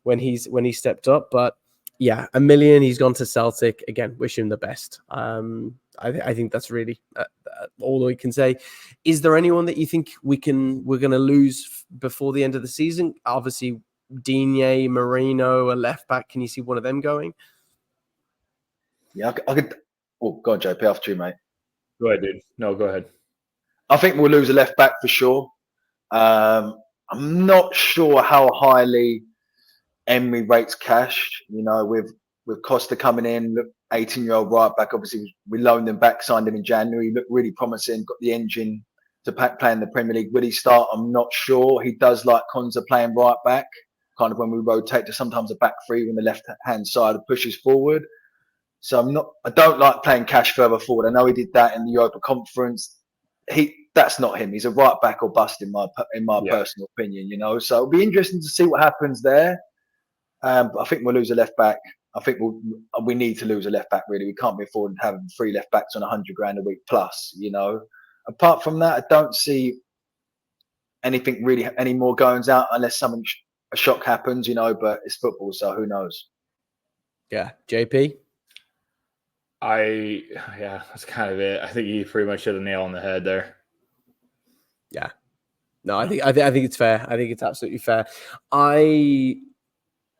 when he stepped up. But yeah, $1 million. He's gone to Celtic again. Wish him the best. I think that's really all we can say. Is there anyone that you think we're going to lose before the end of the season? Obviously, Digne, Marino, a left back. Can you see one of them going? Yeah, I could. Oh, go on, JP, after you, mate. Go ahead, dude. No, go ahead. I think we'll lose a left back for sure. I'm not sure how highly Emery rates Cash. With Costa coming in, look, 18-year-old right back. Obviously, we loaned him back, signed him in January. Looked really promising. Got the engine to play in the Premier League. Will he start? I'm not sure. He does like Konza playing right back, kind of when we rotate to sometimes a back 3 when the left-hand side pushes forward. So I don't like playing Cash further forward. I know he did that in the Europa Conference. That's not him. He's a right back or bust in my personal opinion, So it'll be interesting to see what happens there. But I think we'll lose a left back. I think we need to lose a left back, really. We can't be affording having 3 left backs on $100,000 a week plus, Apart from that, I don't see anything really, any more goings out unless a shock happens, but it's football, so who knows? Yeah. JP? That's kind of it. I think you pretty much hit a nail on the head there. Yeah. No, I think it's fair. I think it's absolutely fair. I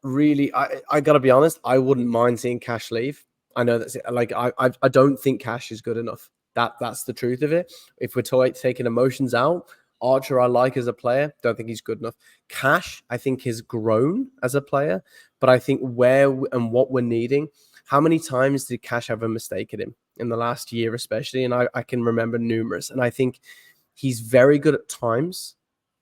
gotta be honest, I wouldn't mind seeing Cash leave. I know that's like I don't think Cash is good enough. That's the truth of it. If we're taking emotions out, Archer I like as a player, don't think he's good enough. Cash, I think, has grown as a player, but I think where and what we're needing. How many times did Cash have a mistake at him in the last year, especially? And I can remember numerous. And I think he's very good at times,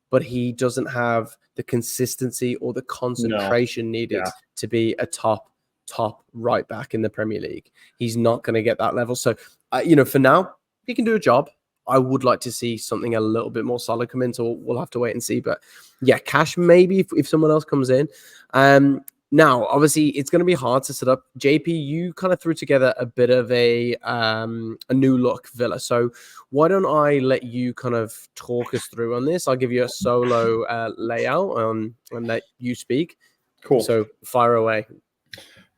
but he doesn't have the consistency or the concentration needed to be a top right back in the Premier League. He's not going to get that level. So, for now, he can do a job. I would like to see something a little bit more solid come in, so we'll have to wait and see. But yeah, Cash maybe if someone else comes in. Now, obviously, it's going to be hard to set up. JP, you kind of threw together a bit of a new look Villa. So why don't I let you kind of talk us through on this? I'll give you a solo layout and let you speak. Cool. So fire away.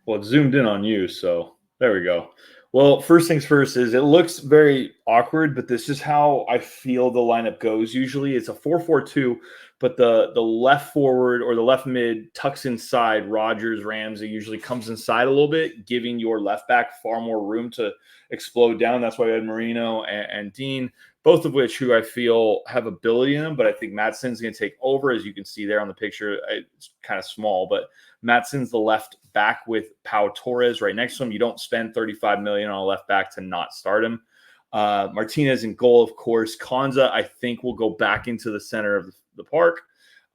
Well, it zoomed in on you, so there we go. Well, first things first is it looks very awkward, but this is how I feel the lineup goes. Usually it's a 4-4-2, but the left forward or the left mid tucks inside. Rogers, Ramsey usually comes inside a little bit, giving your left back far more room to explode down. That's why we had Marino and Dean, both of which who I feel have ability in them, but I think Madsen's going to take over. As you can see there on the picture, it's kind of small, but Madsen's the left back with Pau Torres right next to him. You don't spend 35 million on a left back to not start him. Martinez in goal, of course. Konza, I think, will go back into the center of the park.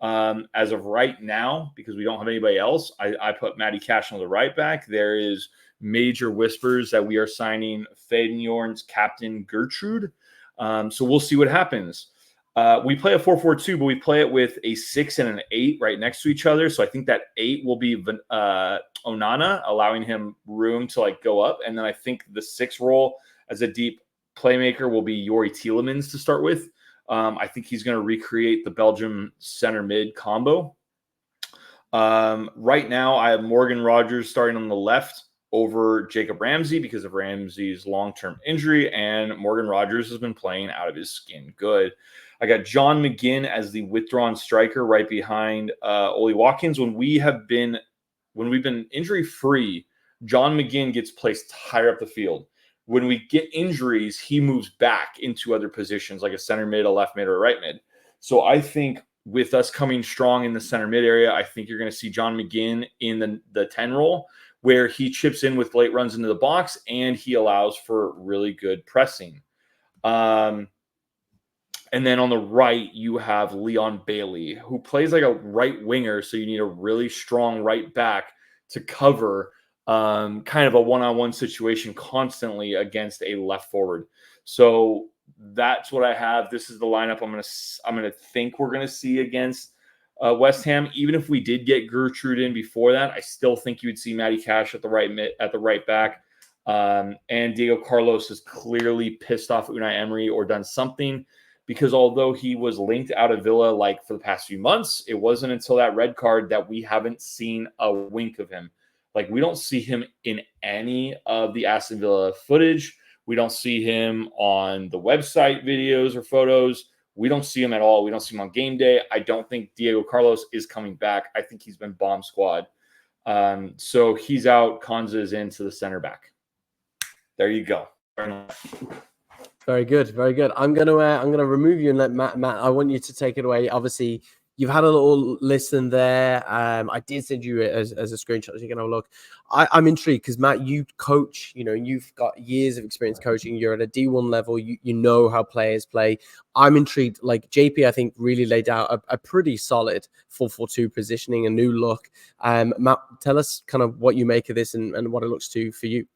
As of right now, because we don't have anybody else, I put Matty Cash on the right back. There is major whispers that we are signing Feyenoord's captain Gertrude. So we'll see what happens. We play a 4-4-2, but we play it with a 6 and an 8 right next to each other. So I think that 8 will be Onana, allowing him room to like go up. And then I think the 6 role as a deep playmaker will be Yori Tielemans to start with. I think he's going to recreate the Belgium center mid combo. Right now, I have Morgan Rogers starting on the left over Jacob Ramsey because of Ramsey's long-term injury, and Morgan Rogers has been playing out of his skin good. I got John McGinn as the withdrawn striker right behind Oli Watkins. When we've been injury-free, John McGinn gets placed higher up the field. When we get injuries, he moves back into other positions like a center mid, a left mid, or a right mid. So I think with us coming strong in the center mid area, I think you're going to see John McGinn in the 10 role, where he chips in with late runs into the box and he allows for really good pressing. And then on the right, you have Leon Bailey, who plays like a right winger. So you need a really strong right back to cover kind of a one-on-one situation constantly against a left forward. So that's what I have. This is the lineup I'm gonna think we're gonna see against West Ham. Even if we did get Gertrude in before that, I still think you would see Matty Cash at the right back. And Diego Carlos is clearly pissed off Unai Emery or done something, because although he was linked out of Villa like for the past few months, it wasn't until that red card that we haven't seen a wink of him. Like, we don't see him in any of the Aston Villa footage. We don't see him on the website videos or photos. We don't see him at all. We don't see him on game day. I don't think Diego Carlos is coming back. I think he's been bomb squad. So he's out. Konza is into the center back. There you go. Very good, very good. I'm gonna remove you and let Matt. I want you to take it away. Obviously, you've had a little listen there. I did send you it as a screenshot, so you can have a look. I'm intrigued because Matt, you coach. You know, you've got years of experience coaching. You're at a D1 level. You know how players play. I'm intrigued. Like JP, I think really laid out a pretty solid 4-4-2 positioning, a new look. Matt, tell us kind of what you make of this and what it looks to for you.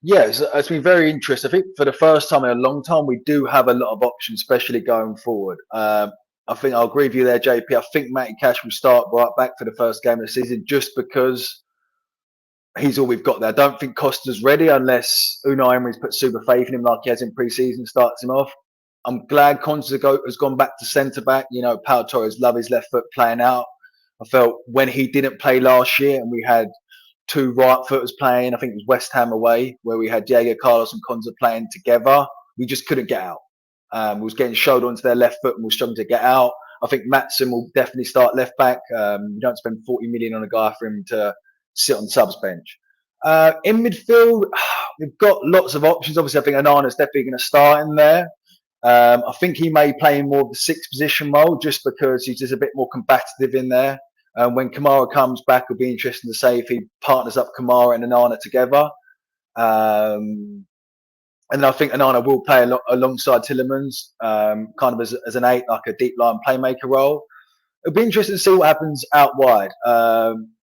Yeah, it's been very interesting. I think for the first time in a long time, we do have a lot of options, especially going forward. I think I'll agree with you there, JP. I think Matty Cash will start right back for the first game of the season just because he's all we've got there. I don't think Costa's ready unless Unai Emery's put super faith in him like he has in pre-season, starts him off. I'm glad Konza has gone back to centre-back. You know, Pau Torres love his left foot playing out. I felt when he didn't play last year and we had two right footers playing, I think it was West Ham away, where we had Diego Carlos and Konza playing together, we just couldn't get out. We was getting showed onto their left foot and we were struggling to get out. I think Madsen will definitely start left back. You don't spend 40 million on a guy for him to sit on subs bench. In midfield, we've got lots of options. Obviously, I think Onana's definitely going to start in there. I think he may play in more of the sixth position role just because he's just a bit more combative in there. When Kamara comes back, it'll be interesting to say if he partners up Kamara and Onana together. And I think Onana will play alongside Tielemans, kind of as an 8, like a deep line playmaker role. It'll be interesting to see what happens out wide.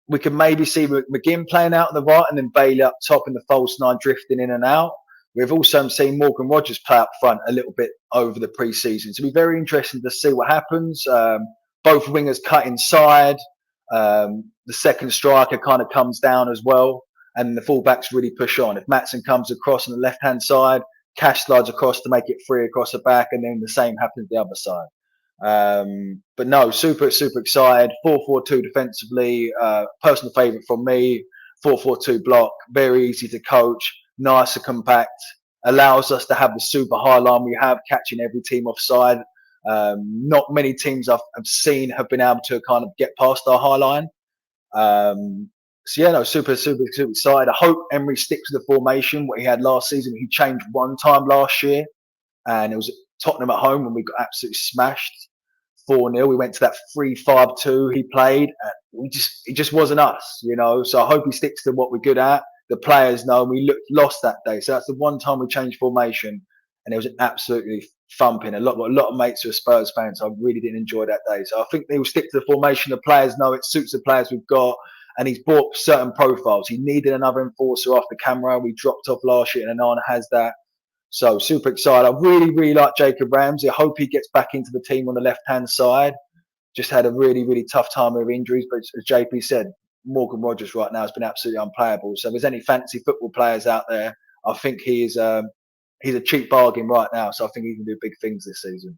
We could maybe see McGinn playing out on the right and then Bailey up top in the false 9 drifting in and out. We've also seen Morgan Rogers play up front a little bit over the pre-season. So it'll be very interesting to see what happens. Both wingers cut inside. The second striker kind of comes down as well. And the fullbacks really push on. If Madsen comes across on the left-hand side, Cash slides across to make it free across the back, and then the same happens the other side. But no, super excited. 4-4-2 defensively. Personal favourite from me. 4-4-2 block. Very easy to coach. nicer, compact, allows us to have the super high line we have, catching every team offside. Not many teams I've seen have been able to kind of get past our high line. So yeah, no, super excited. I hope Emery sticks to the formation what he had last season. He changed one time last year, and it was Tottenham at home when we got absolutely smashed 4-0. We went to that 3-5-2 he played. It just wasn't us, you know. So I hope he sticks to what we're good at. The players know we lost that day. So that's the one time we changed formation, and it was absolutely thumping. A lot of mates who are Spurs fans, so I really didn't enjoy that day. So I think they will stick to the formation. The players know it suits the players we've got, and he's bought certain profiles. He needed another enforcer off the camera. We dropped off last year, and Onana has that. So super excited. I really like Jacob Ramsey. I hope he gets back into the team on the left-hand side. Just had a really tough time with injuries, but as JP said, Morgan Rogers right now has been absolutely unplayable. So if there's any fantasy football players out there, I think he's a cheap bargain right now. So I think he can do big things this season.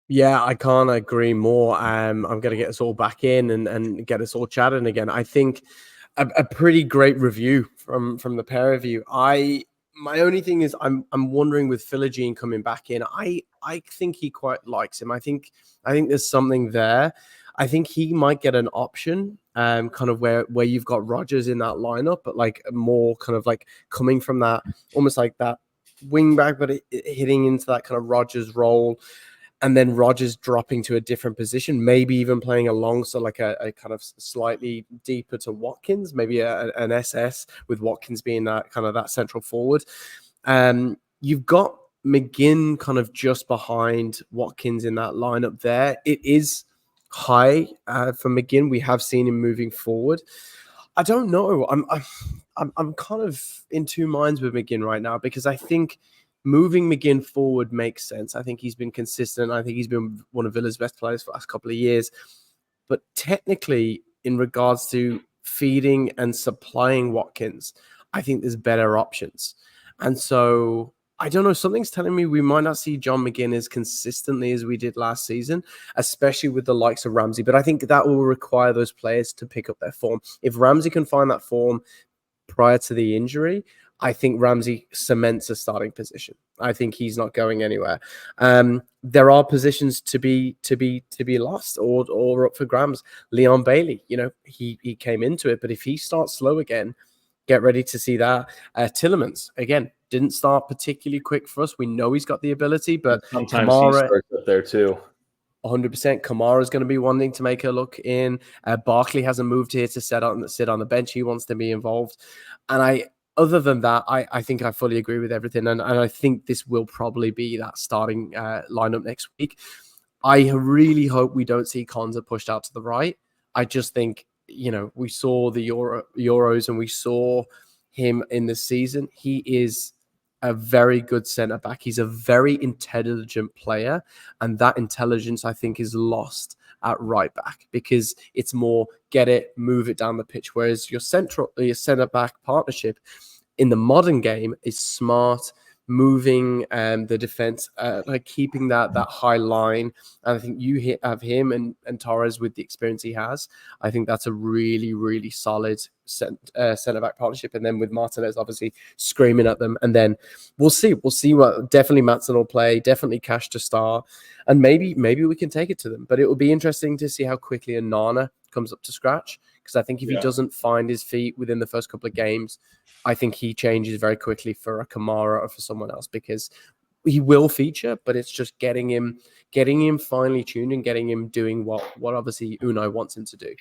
Yeah, I can't agree more. I'm going to get us all back in and get us all chatting again. I think a pretty great review from the pair of you. My only thing is I'm wondering with Philogene coming back in, I think he quite likes him. I think there's something there. I think he might get an option, kind of where you've got Rodgers in that lineup, but like more kind of like coming from that, almost like that wing back, but hitting into that kind of Rodgers role. And then Rodgers dropping to a different position, maybe even playing along, so like a kind of slightly deeper to Watkins, maybe an SS with Watkins being that kind of that central forward. You've got McGinn kind of just behind Watkins in that lineup there. It is high for McGinn. We have seen him moving forward. I don't know. I'm kind of in two minds with McGinn right now, because I think moving McGinn forward makes sense. I think he's been consistent. I think he's been one of Villa's best players for the last couple of years. But technically, in regards to feeding and supplying Watkins, I think there's better options. And so I don't know, something's telling me we might not see John McGinn as consistently as we did last season, especially with the likes of Ramsey. But I think that will require those players to pick up their form. If Ramsey can find that form prior to the injury, I think Ramsey cements a starting position. I think he's not going anywhere. There are positions to be lost or up for grabs. Leon Bailey, he came into it, but if he starts slow again, get ready to see that. Tillemans, again, didn't start particularly quick for us. We know he's got the ability, but sometimes Kamara, he starts up there too. 100%. Kamara is going to be wanting to make a look in. Barkley hasn't moved here to sit on the bench. He wants to be involved. And other than that, I think I fully agree with everything. And I think this will probably be that starting lineup next week. I really hope we don't see Konza pushed out to the right. I just think, we saw the Euros and we saw him in the season. He is a very good centre back. He's a very intelligent player, and that intelligence I think is lost at right back, because it's more get it, move it down the pitch. Whereas your centre back partnership in the modern game is smart, moving the defense, like keeping that high line. And I think you have him and Torres with the experience he has. I think that's a really solid centre back partnership. And then with Martinez obviously screaming at them, and then we'll see what definitely Maatsen will play, definitely Cash to start, and maybe we can take it to them. But it will be interesting to see how quickly Onana comes up to scratch, because I think if he doesn't find his feet within the first couple of games, I think he changes very quickly for a Kamara or for someone else, because he will feature, but it's just getting him finely tuned and getting him doing what obviously Unai wants him to do.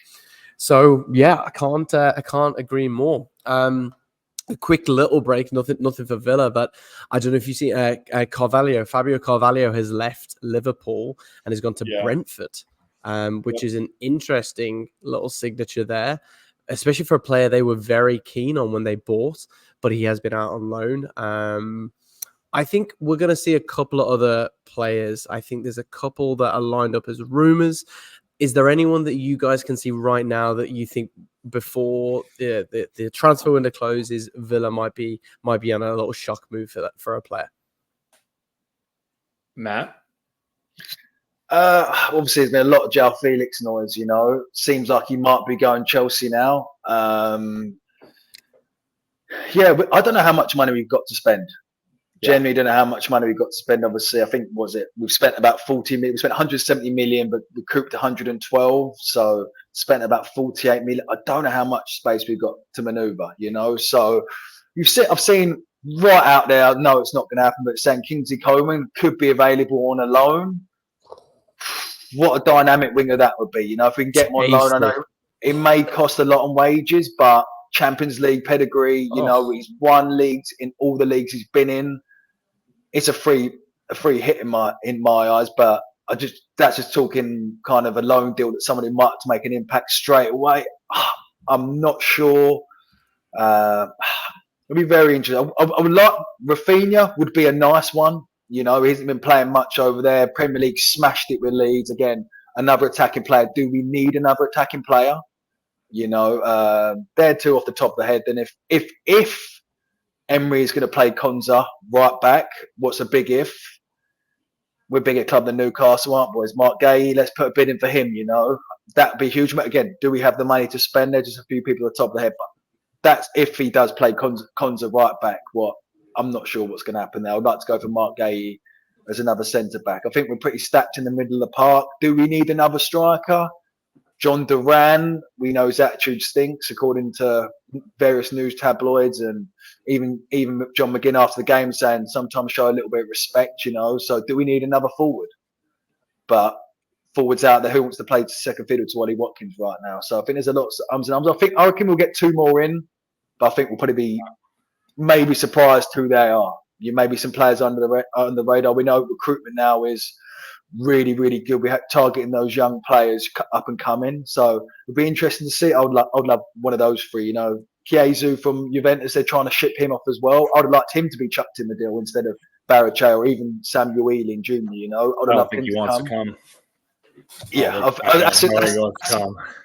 So yeah, I can't agree more. A quick little break, nothing for Villa, but I don't know if you see Fabio Carvalho has left Liverpool and has gone to Brentford, which is an interesting little signature there, especially for a player they were very keen on when they bought, but he has been out on loan. I think we're going to see a couple of other players. I think there's a couple that are lined up as rumors. Is there anyone that you guys can see right now that you think before the transfer window closes, Villa might be on a little shock move for a player? Matt? Obviously, there's been a lot of João Felix noise, Seems like he might be going Chelsea now. Yeah, I don't know how much money we've got to spend. Yeah. Generally, don't know how much money we've got to spend. Obviously, I think we've spent about 40 million. We spent 170 million, but recouped 112. So spent about 48 million. I don't know how much space we've got to maneuver. So I've seen right out there. No, it's not going to happen. But saying Kingsley Coman could be available on a loan. What a dynamic winger that would be. If we can get him on loan, I know it may cost a lot on wages, but Champions League pedigree. He's won leagues in all the leagues he's been in. It's a free hit in my eyes, but that's just talking kind of a loan deal that somebody might have to make an impact straight away. I'm not sure. It'll be very interesting. I would like Rafinha would be a nice one. He hasn't been playing much over there. Premier League smashed it with Leeds again. Another attacking player. Do we need another attacking player? They're two off the top of the head. Then if Emery is going to play Konza right back, what's a big if? We're a bigger club than Newcastle, aren't we? Mark Gay, let's put a bid in for him. That would be huge. But again, do we have the money to spend? There's just a few people at the top of the head. But that's if he does play Konza right back. I'm not sure what's going to happen there. I'd like to go for Mark Gay as another centre back. I think we're pretty stacked in the middle of the park. Do we need another striker? John Duran, we know his attitude stinks, according to various news tabloids, and even John McGinn after the game saying sometimes show a little bit of respect, So do we need another forward? But forwards out there, who wants to play second fiddle to Ollie Watkins right now? So I think there's a lot of ums and ums. I reckon we'll get two more in, but I think we'll probably be maybe surprised who they are. Maybe some players under the radar. We know recruitment now is really, really good. We're targeting those young players up and coming. So it'll be interesting to see. I would love one of those three. Chiesa from Juventus, they're trying to ship him off as well. I would have liked him to be chucked in the deal instead of Barachay or even Samuel Ealing Jr. I would have loved him to wants come. to come. Yeah,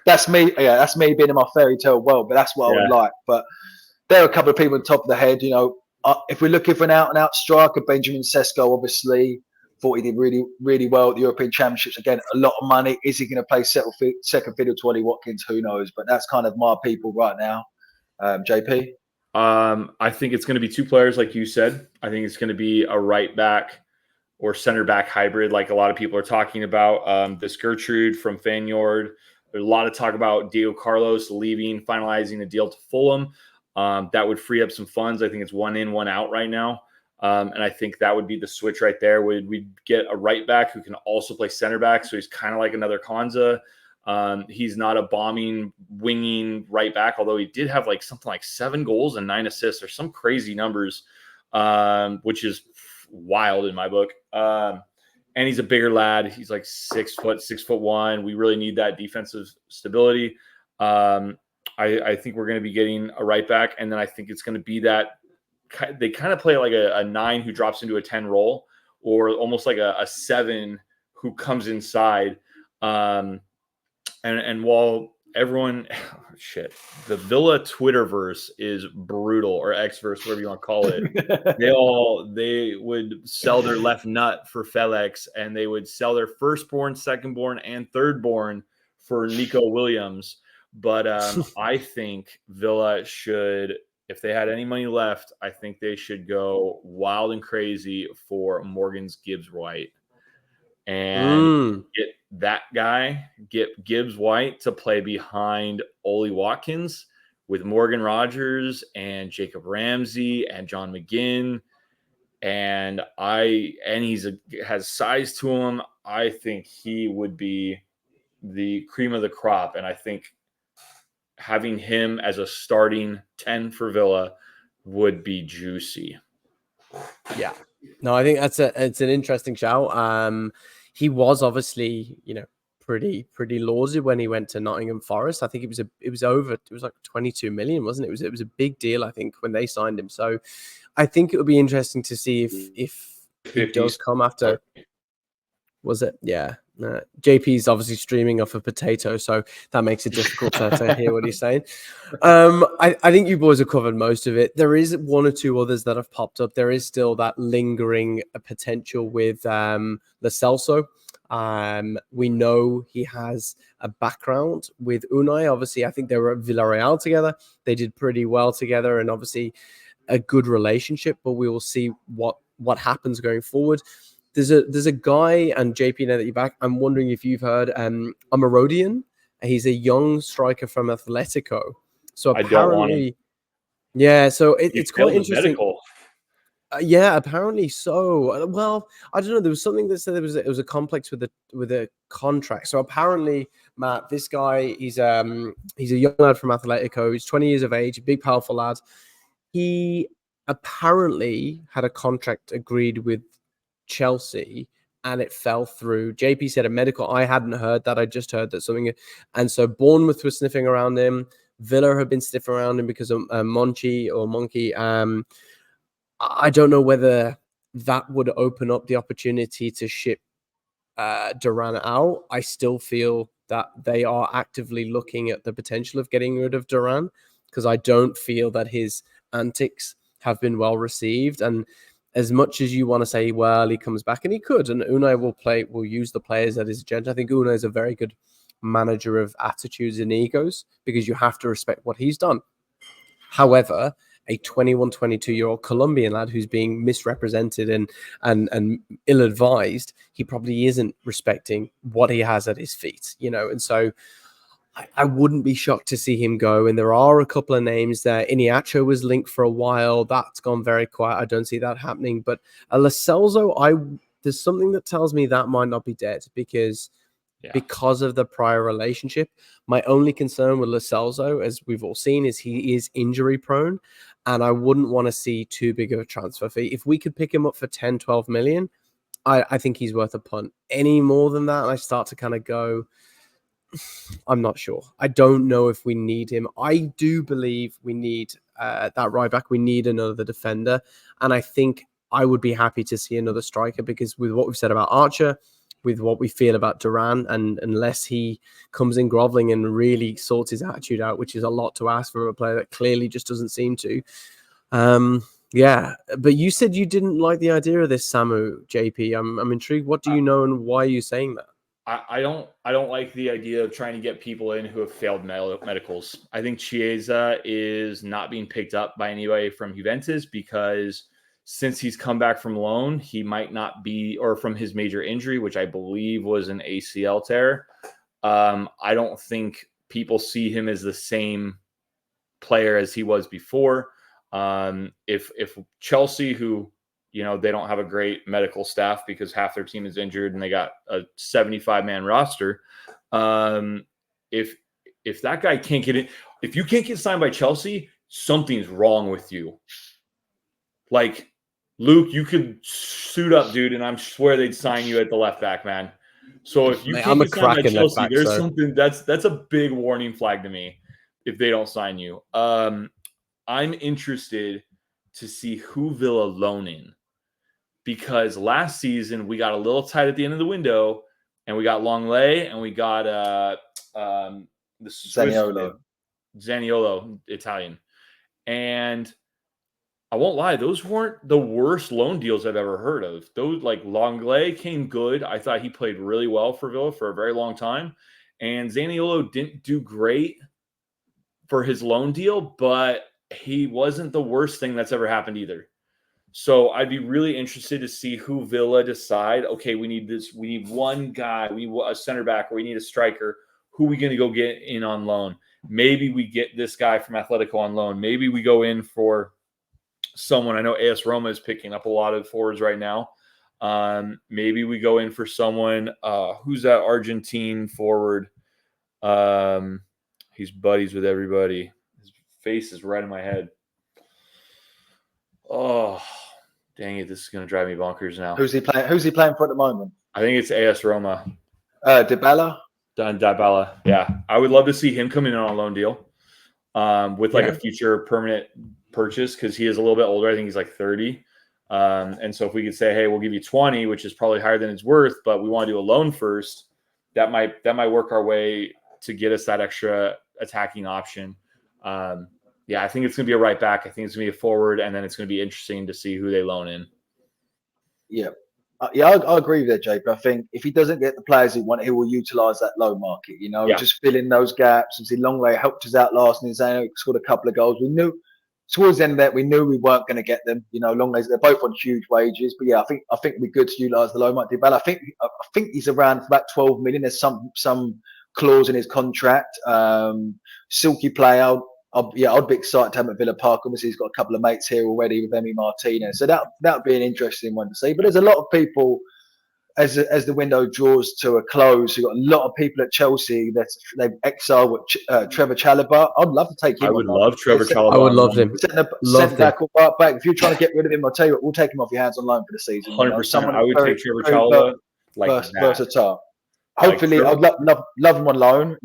that's me. Yeah, that's me being in my fairy tale world. But that's what I would like. But there are a couple of people on top of the head. If we're looking for an out-and-out striker, Benjamin Sesko, obviously, thought he did really, really well at the European Championships. Again, a lot of money. Is he going to play second fiddle to Ollie Watkins? Who knows? But that's kind of my people right now. JP? I think it's going to be two players, like you said. I think it's going to be a right back or center back hybrid, like a lot of people are talking about. This Gertrude from Feyenoord. There's a lot of talk about Diego Carlos leaving, finalizing a deal to Fulham. That would free up some funds. I think it's one in, one out right now. And I think that would be the switch right there. We'd get a right back who can also play center back. So he's kind of like another Konza. He's not a bombing, winging right back, although he did have something like 7 goals and 9 assists or some crazy numbers, which is wild in my book. And he's a bigger lad. He's like 6'1". We really need that defensive stability. I think we're going to be getting a right back, and then I think it's going to be that they kind of play like a 9 who drops into a 10 role, or almost like a 7 who comes inside. And while everyone, the Villa Twitterverse is brutal, or Xverse, whatever you want to call it. they would sell their left nut for Felix, and they would sell their firstborn, secondborn, and thirdborn for Nico Williams. But I think Villa should, if they had any money left, I think they should go wild and crazy for Morgan's Gibbs White and get that guy, get Gibbs White to play behind Ollie Watkins with Morgan Rogers and Jacob Ramsey and John McGinn. And has size to him. I think he would be the cream of the crop. And I think having him as a starting 10 for Villa would be juicy. Yeah. No, I think it's an interesting shout. He was obviously, pretty lawsy when he went to Nottingham Forest. I think it was like 22 million, wasn't it? It was a big deal, I think, when they signed him. So I think it would be interesting to see if he does come after. Was it? Yeah. JP's obviously streaming off a potato, so that makes it difficult to hear what he's saying. I think you boys have covered most of it. There is 1 or 2 others that have popped up. There is still that lingering potential with Lo Celso. We know he has a background with Unai. Obviously, I think they were at Villarreal together. They did pretty well together, and obviously a good relationship. But we will see what happens going forward. There's a guy, and JP, now that you're back, I'm wondering if you've heard Amarodian. He's a young striker from Atletico. So I don't want him. apparently, yeah. So He it's failed quite the interesting. medical. Yeah, apparently so. Well, I don't know. There was something that said it was a complex with a contract. So apparently, Matt, this guy, he's a young lad from Atletico. He's 20 years of age, a big, powerful lad. He apparently had a contract agreed with Chelsea, and it fell through. JP said a medical. I hadn't heard that. I just heard that something. And so Bournemouth was sniffing around him. Villa have been sniffing around him because of Monkey. I don't know whether that would open up the opportunity to ship Duran out. I still feel that they are actively looking at the potential of getting rid of Duran, because I don't feel that his antics have been well received. And as much as you want to say, well, he comes back, and he could, and Unai will use the players at his agenda. I think Unai is a very good manager of attitudes and egos, because you have to respect what he's done. However, a 21, 22-year-old Colombian lad who's being misrepresented and ill-advised, he probably isn't respecting what he has at his feet, and so I wouldn't be shocked to see him go. And there are a couple of names there. Iniacho was linked for a while. That's gone very quiet. I don't see that happening. But Lo Celso, there's something that tells me that might not be dead, because of the prior relationship. My only concern with Lo Celso, as we've all seen, is he is injury prone, and I wouldn't want to see too big of a transfer fee. If we could pick him up for 10, 12 million, I think he's worth a punt. Any more than that, and I start to kind of go, I'm not sure. I don't know if we need him. I do believe we need that right back. We need another defender, and I think I would be happy to see another striker, because with what we've said about Archer, with what we feel about Duran, and unless he comes in groveling and really sorts his attitude out, which is a lot to ask from a player that clearly just doesn't seem to. Yeah, but you said you didn't like the idea of this, Samu, JP. I'm intrigued. What do you know, and why are you saying that? I don't like the idea of trying to get people in who have failed medicals. I think Chiesa is not being picked up by anybody from Juventus, because since he's come back from loan, he might not be, or from his major injury, which I believe was an ACL tear. I don't think people see him as the same player as he was before. If Chelsea, who, they don't have a great medical staff because half their team is injured and they got a 75-man roster. If that guy can't get in, if you can't get signed by Chelsea, something's wrong with you. Like, Luke, you could suit up, dude, and I swear they'd sign you at the left back, man. So if you can't get signed by Chelsea, there's something that's a big warning flag to me if they don't sign you. I'm interested to see who Villa loan in, because last season we got a little tight at the end of the window, and we got Longley, and we got the Zaniolo, Italian. And I won't lie, those weren't the worst loan deals I've ever heard of. Those, like, Longley came good. I thought he played really well for Villa for a very long time. And Zaniolo didn't do great for his loan deal, but he wasn't the worst thing that's ever happened either. So I'd be really interested to see who Villa decide, okay, we need one guy, we need a center back, or we need a striker. Who are we going to go get in on loan? Maybe we get this guy from Atletico on loan. Maybe we go in for someone. I know AS Roma is picking up a lot of forwards right now. Maybe we go in for someone. Who's that Argentine forward? He's buddies with everybody. His face is right in my head. Oh, dang it. This is going to drive me bonkers now. Who's he playing for at the moment? I think it's AS Roma. Dybala? Dybala. Yeah. I would love to see him come in on a loan deal with a future permanent purchase, because he is a little bit older. I think he's like 30. And so if we could say, hey, we'll give you 20, which is probably higher than it's worth, but we want to do a loan first, that might work our way to get us that extra attacking option. I think it's going to be a right back. I think it's going to be a forward, and then it's going to be interesting to see who they loan in. Yeah. I agree with that, Jake. I think if he doesn't get the players he wants, he will utilise that low market. Just fill in those gaps. Obviously, Longley helped us out last season. He scored a couple of goals. We knew towards the end of that, we knew we weren't going to get them. Longley's, they're both on huge wages. But yeah, I think it'd be good to utilise the low market. But I think he's around for about 12 million. There's some clause in his contract. Silky player. I'd be excited to have him at Villa Park. Obviously, he's got a couple of mates here already with Emi Martinez, so that would be an interesting one to see. But there's a lot of people as the window draws to a close. You've got a lot of people at Chelsea that they've exiled with Trevor Chalobah. I'd love to take him. I would love Trevor Chalobah. I would love him. Centre back or back. If you're trying to get rid of him, I'll tell you what, we'll take him off your hands on loan for the season. 100%. I would take Trevor Chalobah versatile. Hopefully, I'd love him on loan.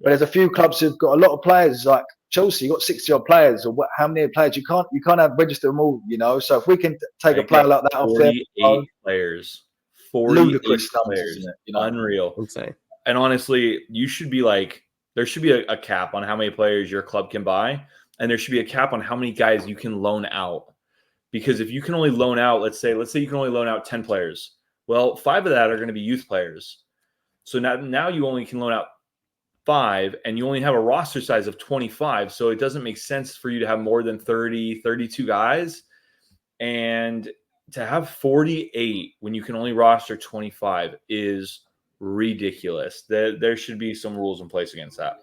But there's a few clubs who've got a lot of players, like Chelsea. You've got 60-odd players, or how many players? You can't have register them all. So if we can take a player like that off there, 48 players, 48 ludicrous players, isn't it? Unreal. Insane. And honestly, there should be a cap on how many players your club can buy, and there should be a cap on how many guys you can loan out. Because if you can only loan out, let's say you can only loan out 10 players. Well, 5 of that are going to be youth players. So now you only can loan out 5, and you only have a roster size of 25. So it doesn't make sense for you to have more than 30, 32 guys. And to have 48 when you can only roster 25 is ridiculous. There should be some rules in place against that.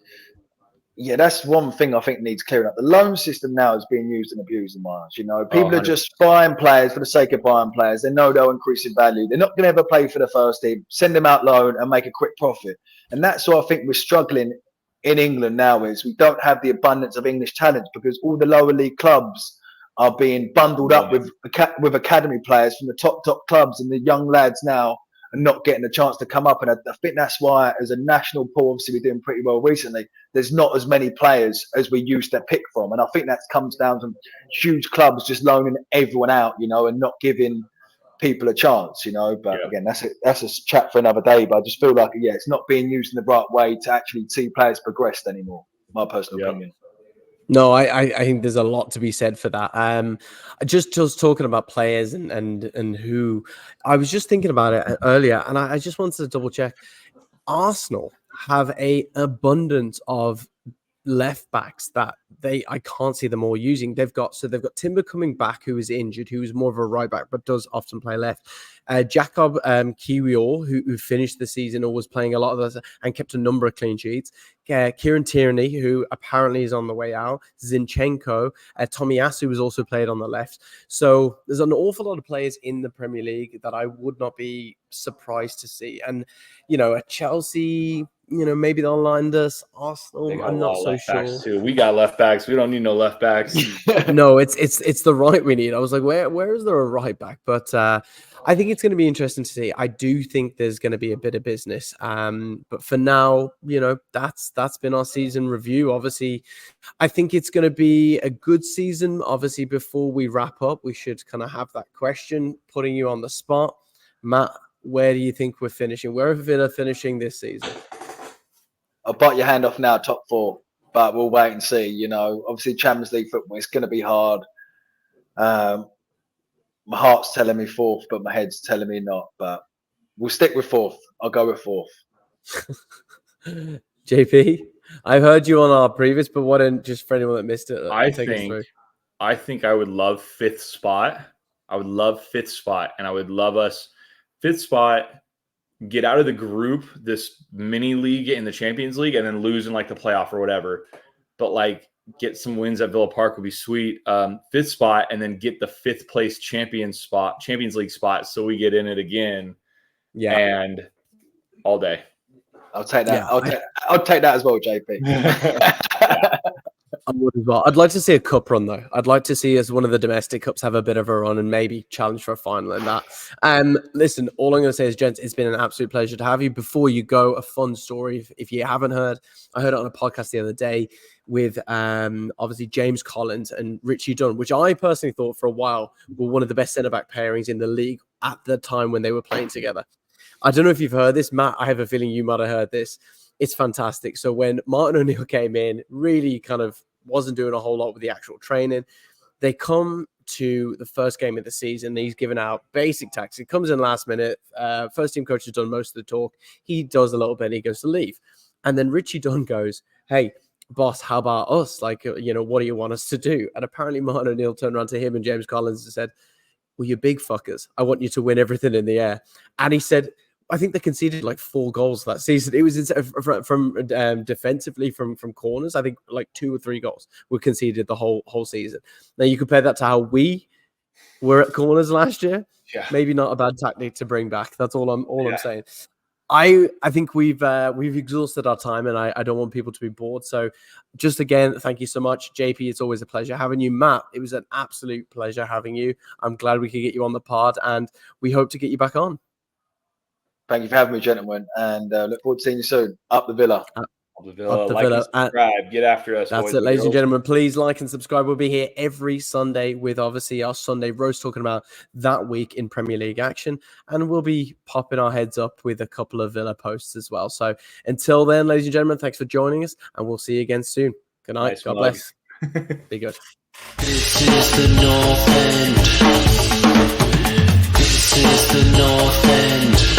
Yeah, that's one thing I think needs clearing up. The loan system now is being used and abused in my eyes. People are just buying players for the sake of buying players. They know they'll increase in value. They're not going to ever play for the first team. Send them out loan and make a quick profit. And that's what I think we're struggling in England now is we don't have the abundance of English talent because all the lower league clubs are being bundled up with academy players from the top clubs, and the young lads now are not getting a chance to come up. And I think that's why, as a national pool, obviously we're doing pretty well recently. There's not as many players as we used to pick from, and I think that comes down to huge clubs just loaning everyone out, and not giving people a chance, But again, that's a chat for another day. But I just feel like it's not being used in the right way to actually see players progressed anymore. My personal opinion. No, I think there's a lot to be said for that. Just talking about players and who I was just thinking about it earlier, and I just wanted to double check. Arsenal have a abundance of left backs that I can't see them all using. They've got Timber coming back, who is injured, who is more of a right back but does often play left. Jacob Kiwior, who finished the season or was playing a lot of those and kept a number of clean sheets. Kieran Tierney, who apparently is on the way out. Zinchenko, Tomiyasu was also played on the left. So there's an awful lot of players in the Premier League that I would not be surprised to see. And at Chelsea, maybe they'll land us. Arsenal, I'm not so sure. Too. We got left backs. We don't need no left backs. No, it's the right we need. I was like, where is there a right back? But I think it's going to be interesting to see. I do think there's going to be a bit of business. But for now, that's been our season review. Obviously, I think it's going to be a good season. Obviously, before we wrap up, we should kind of have that question, putting you on the spot. Matt, where do you think we're finishing? Where are Villa finishing this season? I'll bite your hand off now, top 4, but we'll wait and see. Obviously Champions League football, it's going to be hard. My heart's telling me 4th, but my head's telling me not. But we'll stick with 4th. I'll go with 4th. JP, I heard you on our previous, but just for anyone that missed it, I think I would love 5th spot. I would love 5th spot, and I would love us 5th spot. Get out of the group, this mini league in the Champions League, and then lose in the playoff or whatever. But get some wins at Villa Park would be sweet. 5th spot, and then get the 5th place Champions League spot, so we get in it again. Yeah, and all day. I'll take that. Yeah, I'll take that as well, JP. I would as well. I'd like to see a cup run though. I'd like to see us one of the domestic cups have a bit of a run and maybe challenge for a final in that. Listen, all I'm going to say is, gents, it's been an absolute pleasure to have you. Before you go, a fun story. If you haven't heard, I heard it on a podcast the other day with obviously James Collins and Richie Dunn, which I personally thought for a while were one of the best centre-back pairings in the league at the time when they were playing together. I don't know if you've heard this, Matt. I have a feeling you might have heard this. It's fantastic. So when Martin O'Neill came in, really kind of wasn't doing a whole lot with the actual training. They come to the first game of the season. He's given out basic tactics. He comes in last minute. First team coach has done most of the talk. He does a little bit. And he goes to leave. And then Richie Dunn goes, hey, boss, how about us? Like, what do you want us to do? And apparently Martin O'Neill turned around to him and James Collins and said, well, you big fuckers, I want you to win everything in the air. And he said, I think they conceded like 4 goals that season. It was from defensively from corners. I think like 2 or 3 goals were conceded the whole season. Now you compare that to how we were at corners last year. Yeah. Maybe not a bad tactic to bring back. That's all I'm saying. I think we've exhausted our time, and I don't want people to be bored. So just again, thank you so much, JP. It's always a pleasure having you. Matt, it was an absolute pleasure having you. I'm glad we could get you on the pod, and we hope to get you back on. Thank you for having me, gentlemen, and look forward to seeing you soon. Up the Villa. Up the Villa. Up the like Villa. and subscribe. Get after us. That's boys it, ladies and girls. gentlemen. Please like and subscribe. We'll be here every Sunday with obviously our Sunday roast, talking about that week in Premier League action, and we'll be popping our heads up with a couple of Villa posts as well. So until then, ladies and gentlemen, thanks for joining us, and we'll see you again soon. Good night. Nice God mug. bless. Be good. This is the North End. This is the North End.